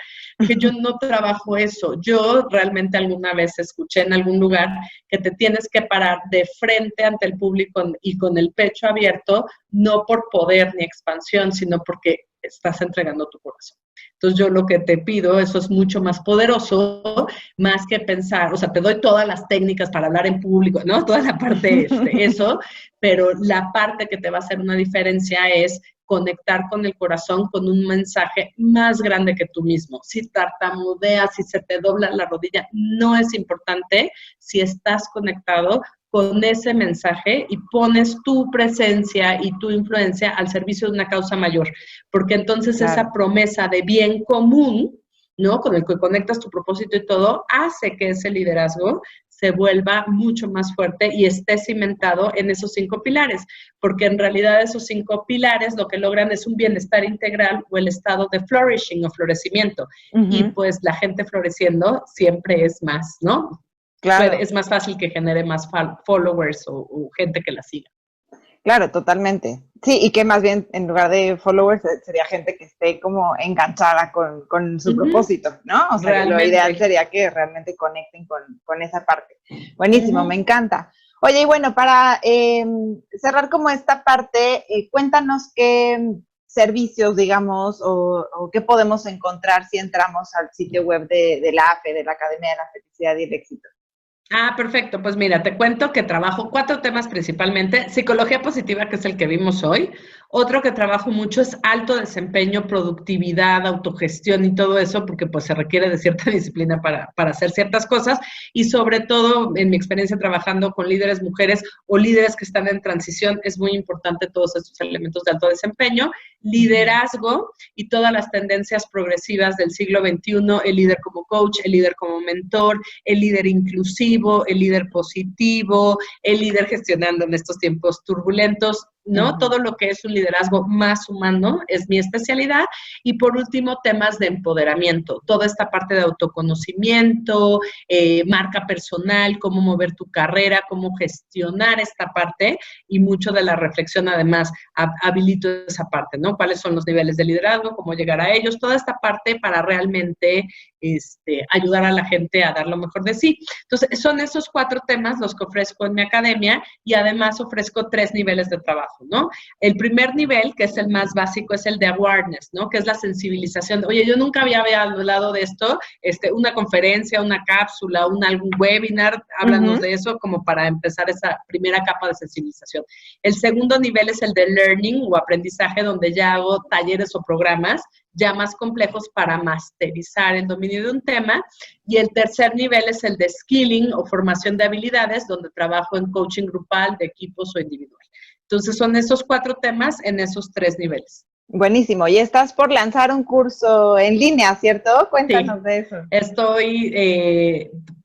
Que yo no trabajo eso. Yo realmente alguna vez escuché en algún lugar que te tienes que parar de frente ante el público y con el pecho abierto, no por poder ni expansión, sino porque estás entregando tu corazón. Entonces yo lo que te pido, eso es mucho más poderoso, más que pensar, o sea, te doy todas las técnicas para hablar en público, ¿no? Toda la parte eso, pero la parte que te va a hacer una diferencia es conectar con el corazón con un mensaje más grande que tú mismo. Si tartamudeas, si se te dobla la rodilla, no es importante si estás conectado con ese mensaje y pones tu presencia y tu influencia al servicio de una causa mayor, porque entonces claro, esa promesa de bien común, ¿no? Con el que conectas tu propósito y todo, hace que ese liderazgo se vuelva mucho más fuerte y esté cimentado en esos 5 pilares, porque en realidad esos 5 pilares lo que logran es un bienestar integral o el estado de flourishing o florecimiento, y pues la gente floreciendo siempre es más, ¿no? Claro. Es más fácil que genere más followers o gente que la siga. Claro, totalmente. Sí, y que más bien en lugar de followers sería gente que esté como enganchada con su propósito, ¿no? O sea, realmente, lo ideal sería que realmente conecten con esa parte. Buenísimo, me encanta. Oye, y bueno, para cerrar como esta parte, cuéntanos qué servicios, digamos, o qué podemos encontrar si entramos al sitio web de la AFE, de la Academia de la Felicidad y el Éxito. Ah, perfecto. Pues mira, te cuento que trabajo 4 temas principalmente. Psicología positiva, que es el que vimos hoy. Otro que trabajo mucho es alto desempeño, productividad, autogestión y todo eso, porque pues se requiere de cierta disciplina para hacer ciertas cosas. Y sobre todo, en mi experiencia trabajando con líderes mujeres o líderes que están en transición, es muy importante todos estos elementos de alto desempeño. Liderazgo y todas las tendencias progresivas del siglo XXI, el líder como coach, el líder como mentor, el líder inclusivo, el líder positivo, el líder gestionando en estos tiempos turbulentos, ¿no? Todo lo que es un liderazgo más humano es mi especialidad. Y por último, temas de empoderamiento, toda esta parte de autoconocimiento, marca personal, cómo mover tu carrera, cómo gestionar esta parte y mucho de la reflexión además habilito esa parte, ¿no? ¿Cuáles son los niveles de liderazgo? ¿Cómo llegar a ellos? Toda esta parte para realmente ayudar a la gente a dar lo mejor de sí. Entonces, son esos 4 temas los que ofrezco en mi academia y además ofrezco 3 niveles de trabajo, ¿no? El primer nivel, que es el más básico, es el de awareness, ¿no? Que es la sensibilización. Oye, yo nunca había hablado de esto, una conferencia, una cápsula, algún webinar, háblanos de eso como para empezar esa primera capa de sensibilización. El segundo nivel es el de learning o aprendizaje, donde ya hago talleres o programas ya más complejos para masterizar el dominio de un tema. Y el tercer nivel es el de skilling o formación de habilidades, donde trabajo en coaching grupal, de equipos o individual. Entonces, son esos 4 temas en esos 3 niveles. Buenísimo. Y estás por lanzar un curso en línea, ¿cierto? Cuéntanos de eso.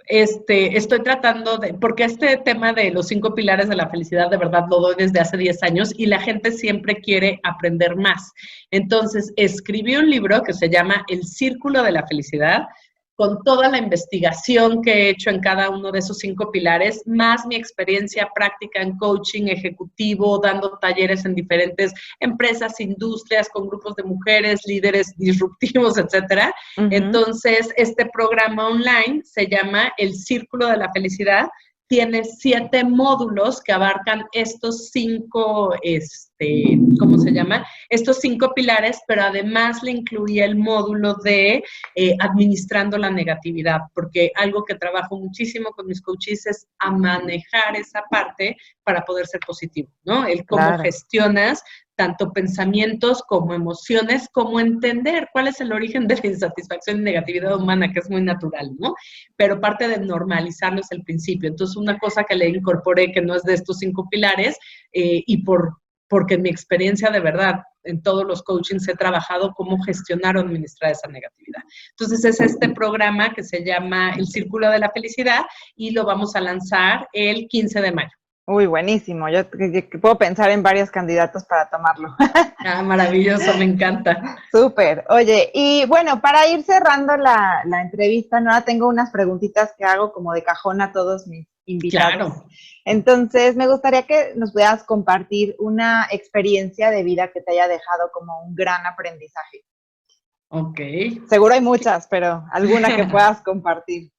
Estoy tratando de, porque este tema de los 5 pilares de la felicidad, de verdad lo doy desde hace 10 años y la gente siempre quiere aprender más. Entonces, escribí un libro que se llama El Círculo de la Felicidad, con toda la investigación que he hecho en cada uno de esos 5 pilares, más mi experiencia práctica en coaching ejecutivo, dando talleres en diferentes empresas, industrias, con grupos de mujeres, líderes disruptivos, etcétera. Entonces, este programa online se llama El Círculo de la Felicidad. Tiene 7 módulos que abarcan estos 5, ¿cómo se llama? Estos 5 pilares, pero además le incluía el módulo de administrando la negatividad, porque algo que trabajo muchísimo con mis coaches es a manejar esa parte para poder ser positivo, ¿no? El cómo gestionas tanto pensamientos como emociones, como entender cuál es el origen de la insatisfacción y negatividad humana, que es muy natural, ¿no? Pero parte de normalizarlo es el principio. Entonces, una cosa que le incorporé que no es de estos 5 pilares, porque en mi experiencia de verdad, en todos los coachings he trabajado cómo gestionar o administrar esa negatividad. Entonces, es este programa que se llama El Círculo de la Felicidad y lo vamos a lanzar el 15 de mayo. Uy, buenísimo. Yo puedo pensar en varios candidatos para tomarlo. Ah, maravilloso, me encanta. Súper. Oye, y bueno, para ir cerrando la entrevista, ¿no? Tengo unas preguntitas que hago como de cajón a todos mis invitados. Claro. Entonces, me gustaría que nos puedas compartir una experiencia de vida que te haya dejado como un gran aprendizaje. Ok. Seguro hay muchas, pero alguna que puedas compartir.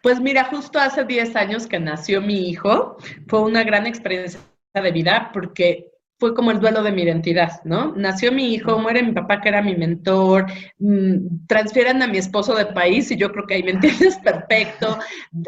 Pues mira, justo hace 10 años que nació mi hijo, fue una gran experiencia de vida porque fue como el duelo de mi identidad, ¿no? Nació mi hijo, muere mi papá que era mi mentor, transfieren a mi esposo de país y yo creo que ahí me entiendes perfecto,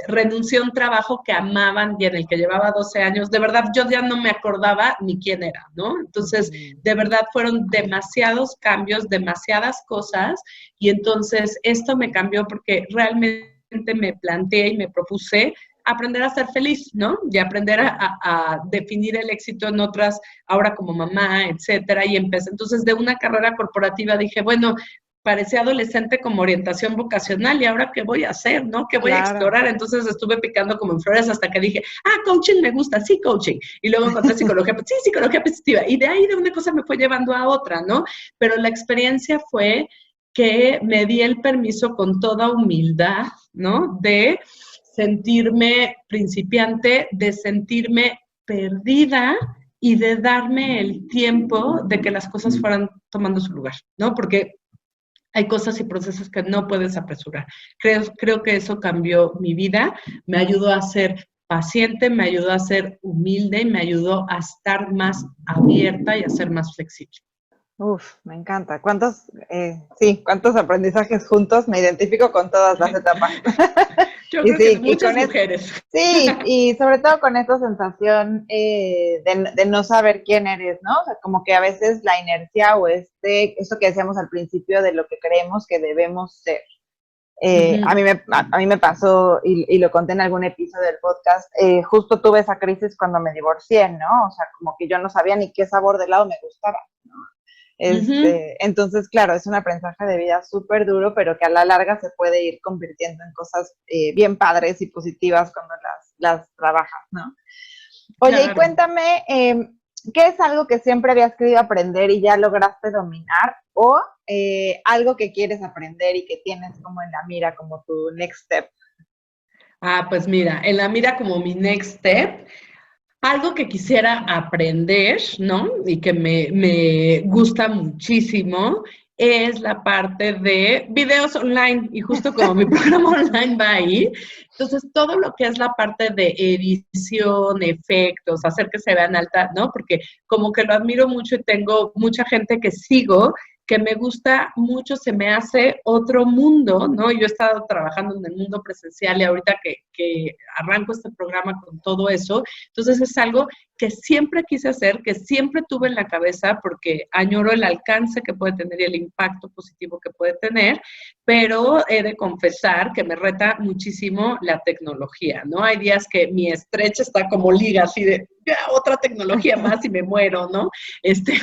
renuncié a un trabajo que amaban y en el que llevaba 12 años, de verdad yo ya no me acordaba ni quién era, ¿no? Entonces, de verdad fueron demasiados cambios, demasiadas cosas y entonces esto me cambió porque realmente me planteé y me propuse aprender a ser feliz, ¿no? Y aprender a definir el éxito en otras, ahora como mamá, etcétera, y empecé. Entonces, de una carrera corporativa dije, bueno, parecía adolescente como orientación vocacional, ¿y ahora qué voy a hacer, no? ¿Qué voy a explorar? Entonces, estuve picando como en flores hasta que dije, coaching me gusta, sí, coaching. Y luego encontré psicología, sí, psicología positiva. Y de ahí de una cosa me fue llevando a otra, ¿no? Pero la experiencia fue que me di el permiso con toda humildad, ¿no? De sentirme principiante, de sentirme perdida y de darme el tiempo de que las cosas fueran tomando su lugar, ¿no? Porque hay cosas y procesos que no puedes apresurar. Creo que eso cambió mi vida, me ayudó a ser paciente, me ayudó a ser humilde y me ayudó a estar más abierta y a ser más flexible. Uf, me encanta. ¿Cuántos aprendizajes juntos? Me identifico con todas las etapas. Yo creo que muchas mujeres. Sí, y sobre todo con esta sensación de no saber quién eres, ¿no? O sea, como que a veces la inercia o esto que decíamos al principio de lo que creemos que debemos ser. A mí me pasó, y lo conté en algún episodio del podcast, justo tuve esa crisis cuando me divorcié, ¿no? O sea, como que yo no sabía ni qué sabor de helado me gustaba, ¿no? Entonces, claro, es un aprendizaje de vida súper duro, pero que a la larga se puede ir convirtiendo en cosas bien padres y positivas cuando las trabajas, ¿no? Oye, claro. Y cuéntame, ¿qué es algo que siempre habías querido aprender y ya lograste dominar? O algo que quieres aprender y que tienes como en la mira, como tu next step. Pues mira, en la mira como mi next step, algo que quisiera aprender, ¿no? Y que me gusta muchísimo es la parte de videos online, y justo como mi programa online va ahí, entonces todo lo que es la parte de edición, efectos, hacer que se vean alta, ¿no? Porque como que lo admiro mucho y tengo mucha gente que sigo, que me gusta mucho, se me hace otro mundo, ¿no? Yo he estado trabajando en el mundo presencial y ahorita que arranco este programa con todo eso, entonces es algo que siempre quise hacer, que siempre tuve en la cabeza porque añoro el alcance que puede tener y el impacto positivo que puede tener, pero he de confesar que me reta muchísimo la tecnología, ¿no? Hay días que mi estrecha está como liga, así de, ya, otra tecnología más y me muero, ¿no?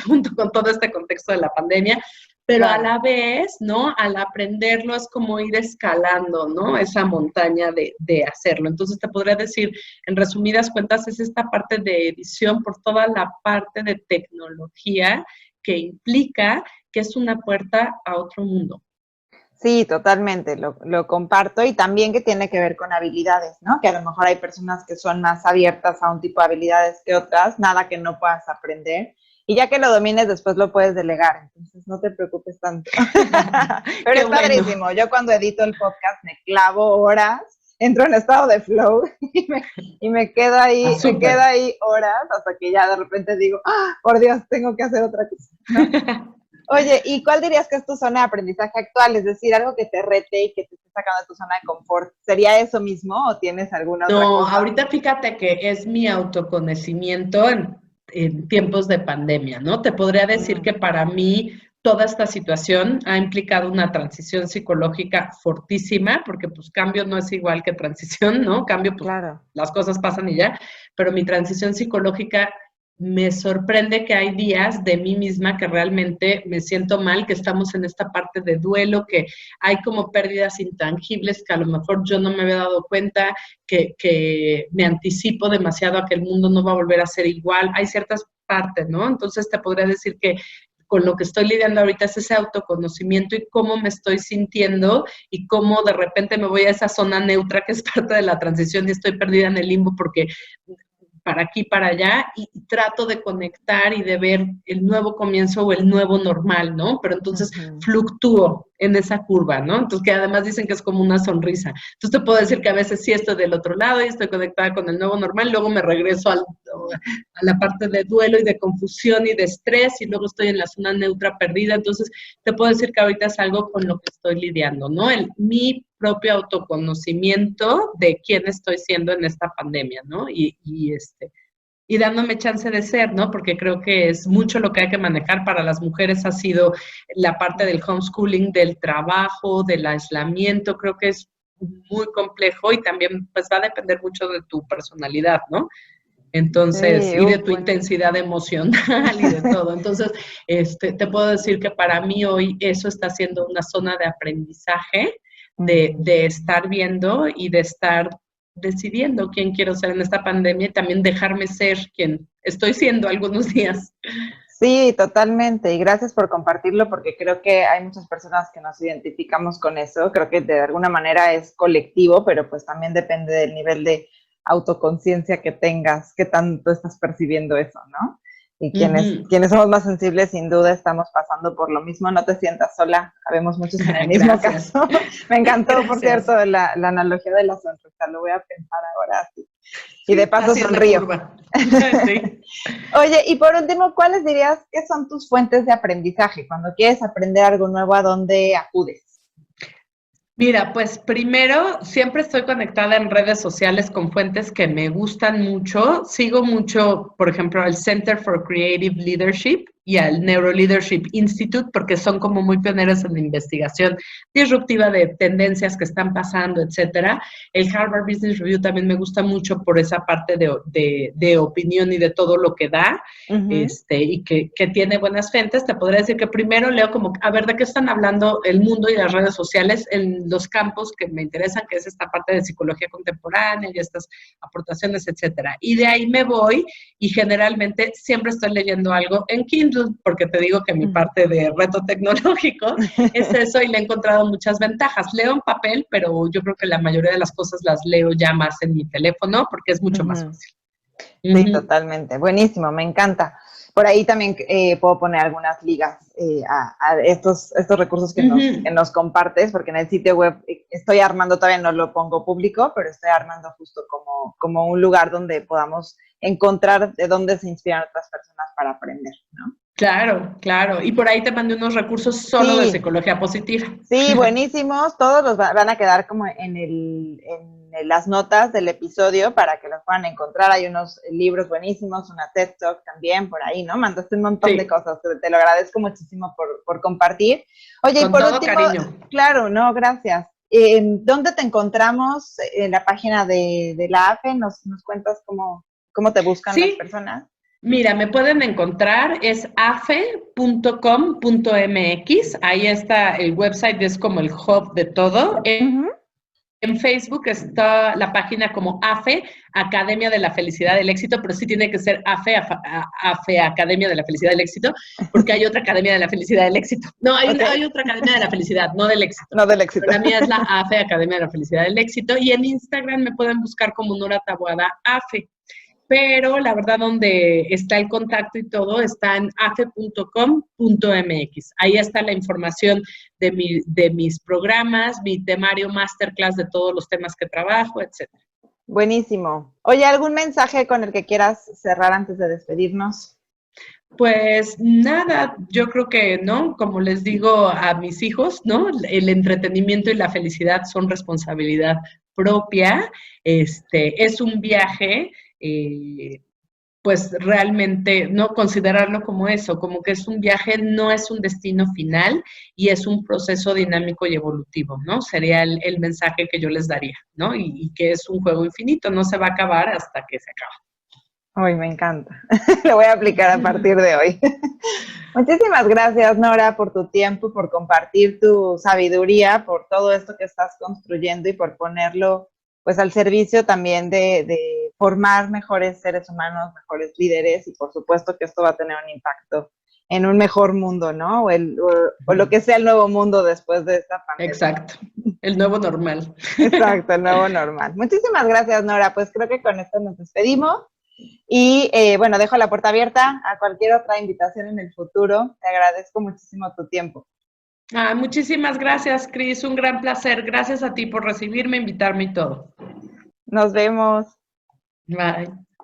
Junto con todo este contexto de la pandemia, pero a la vez, ¿no? Al aprenderlo es como ir escalando, ¿no? Esa montaña de hacerlo. Entonces te podría decir, en resumidas cuentas, es esta parte de edición por toda la parte de tecnología que implica que es una puerta a otro mundo. Sí, totalmente, lo comparto y también que tiene que ver con habilidades, ¿no? Que a lo mejor hay personas que son más abiertas a un tipo de habilidades que otras, nada que no puedas aprender. Y ya que lo domines, después lo puedes delegar, entonces no te preocupes tanto. Pero es padrísimo, yo cuando edito el podcast me clavo horas, entro en estado de flow y me quedo ahí, horas hasta que ya de repente digo, ¡ah, por Dios, tengo que hacer otra cosa! ¿No? Oye, ¿y cuál dirías que es tu zona de aprendizaje actual? Es decir, algo que te rete y que te esté sacando de tu zona de confort. ¿Sería eso mismo o tienes alguna otra cosa? No, ahorita fíjate que es mi autoconocimiento en tiempos de pandemia, ¿no? Te podría decir que para mí toda esta situación ha implicado una transición psicológica fortísima, porque pues cambio no es igual que transición, ¿no? Cambio, pues claro, las cosas pasan y ya, pero mi transición psicológica me sorprende que hay días de mí misma que realmente me siento mal, que estamos en esta parte de duelo, que hay como pérdidas intangibles que a lo mejor yo no me había dado cuenta, que me anticipo demasiado a que el mundo no va a volver a ser igual. Hay ciertas partes, ¿no? Entonces te podría decir que con lo que estoy lidiando ahorita es ese autoconocimiento y cómo me estoy sintiendo y cómo de repente me voy a esa zona neutra que es parte de la transición y estoy perdida en el limbo porque para aquí, para allá, y trato de conectar y de ver el nuevo comienzo o el nuevo normal, ¿no? Pero entonces fluctúo en esa curva, ¿no? Entonces, que además dicen que es como una sonrisa. Entonces, te puedo decir que a veces sí estoy del otro lado y estoy conectada con el nuevo normal, luego me regreso a la parte de duelo y de confusión y de estrés, y luego estoy en la zona neutra perdida. Entonces, te puedo decir que ahorita es algo con lo que estoy lidiando, ¿no? Mi propio autoconocimiento de quién estoy siendo en esta pandemia, ¿no? Y dándome chance de ser, ¿no? Porque creo que es mucho lo que hay que manejar. Para las mujeres ha sido la parte del homeschooling, del trabajo, del aislamiento, creo que es muy complejo y también pues va a depender mucho de tu personalidad, ¿no? Entonces, sí, y de tu intensidad emocional y de todo. Entonces, te puedo decir que para mí hoy eso está siendo una zona de aprendizaje, de estar viendo y de estar decidiendo quién quiero ser en esta pandemia y también dejarme ser quien estoy siendo algunos días. Sí, totalmente. Y gracias por compartirlo porque creo que hay muchas personas que nos identificamos con eso. Creo que de alguna manera es colectivo, pero pues también depende del nivel de autoconciencia que tengas, qué tanto estás percibiendo eso, ¿no? Y quienes somos más sensibles, sin duda, estamos pasando por lo mismo. No te sientas sola, habemos muchos en el mismo caso. Me encantó, por cierto, la analogía de la sonrisa. Lo voy a pensar ahora así. Y de paso sonrío. Sí. Oye, y por último, ¿cuáles dirías que son tus fuentes de aprendizaje? Cuando quieres aprender algo nuevo, ¿a dónde acudes? Mira, pues primero, siempre estoy conectada en redes sociales con fuentes que me gustan mucho. Sigo mucho, por ejemplo, al Center for Creative Leadership y al Neuro Leadership Institute, porque son como muy pioneros en la investigación disruptiva de tendencias que están pasando, etcétera. El Harvard Business Review también me gusta mucho por esa parte de opinión y de todo lo que da, y que tiene buenas fuentes. Te podría decir que primero leo como, a ver, ¿de qué están hablando el mundo y las redes sociales en los campos que me interesan, que es esta parte de psicología contemporánea y estas aportaciones, etcétera? Y de ahí me voy y generalmente siempre estoy leyendo algo en Kindle, porque te digo que mi parte de reto tecnológico es eso y le he encontrado muchas ventajas. Leo en papel, pero yo creo que la mayoría de las cosas las leo ya más en mi teléfono porque es mucho más fácil. Sí, totalmente. Buenísimo, me encanta. Por ahí también puedo poner algunas ligas a estos recursos que nos compartes, porque en el sitio web estoy armando, todavía no lo pongo público, pero estoy armando justo como un lugar donde podamos encontrar de dónde se inspiran otras personas para aprender, ¿no? Claro, claro. Y por ahí te mandé unos recursos solo de psicología positiva. Sí, buenísimos. Todos los van a quedar como en las notas del episodio para que los puedan encontrar. Hay unos libros buenísimos, una TED Talk también por ahí, ¿no? Mandaste un montón de cosas. Te lo agradezco muchísimo por compartir. Oye, con y por todo último, cariño. Claro, no, gracias. ¿Dónde te encontramos? En la página de la AFE, ¿nos cuentas cómo te buscan las personas? Mira, me pueden encontrar, es afe.com.mx, ahí está el website, es como el hub de todo. En Facebook está la página como AFE, Academia de la Felicidad del Éxito, pero sí tiene que ser AFE, Academia de la Felicidad del Éxito, porque hay otra Academia de la Felicidad del Éxito. No, hay otra Academia de la Felicidad, no del éxito. No del éxito. Para mí es la AFE, Academia de la Felicidad del Éxito, y en Instagram me pueden buscar como Nora Taboada AFE. Pero la verdad donde está el contacto y todo está en afe.com.mx. Ahí está la información de mis programas, mi temario masterclass de todos los temas que trabajo, etc. Buenísimo. Oye, ¿algún mensaje con el que quieras cerrar antes de despedirnos? Pues nada, yo creo que, ¿no? Como les digo a mis hijos, ¿no? El entretenimiento y la felicidad son responsabilidad propia. Es un viaje, pues realmente no considerarlo como eso, como que es un viaje, no es un destino final y es un proceso dinámico y evolutivo, ¿no? Sería el mensaje que yo les daría, ¿no? Y que es un juego infinito, no se va a acabar hasta que se acabe. Ay, me encanta. Lo voy a aplicar a partir de hoy. Muchísimas gracias, Nora, por tu tiempo, por compartir tu sabiduría, por todo esto que estás construyendo y por ponerlo pues al servicio también de formar mejores seres humanos, mejores líderes, y por supuesto que esto va a tener un impacto en un mejor mundo, ¿no? O lo que sea el nuevo mundo después de esta pandemia. Exacto, el nuevo normal. Exacto, el nuevo normal. Muchísimas gracias, Nora. Pues creo que con esto nos despedimos. Y bueno, dejo la puerta abierta a cualquier otra invitación en el futuro. Te agradezco muchísimo tu tiempo. Muchísimas gracias, Cris. Un gran placer. Gracias a ti por recibirme, invitarme y todo. Nos vemos. Bye.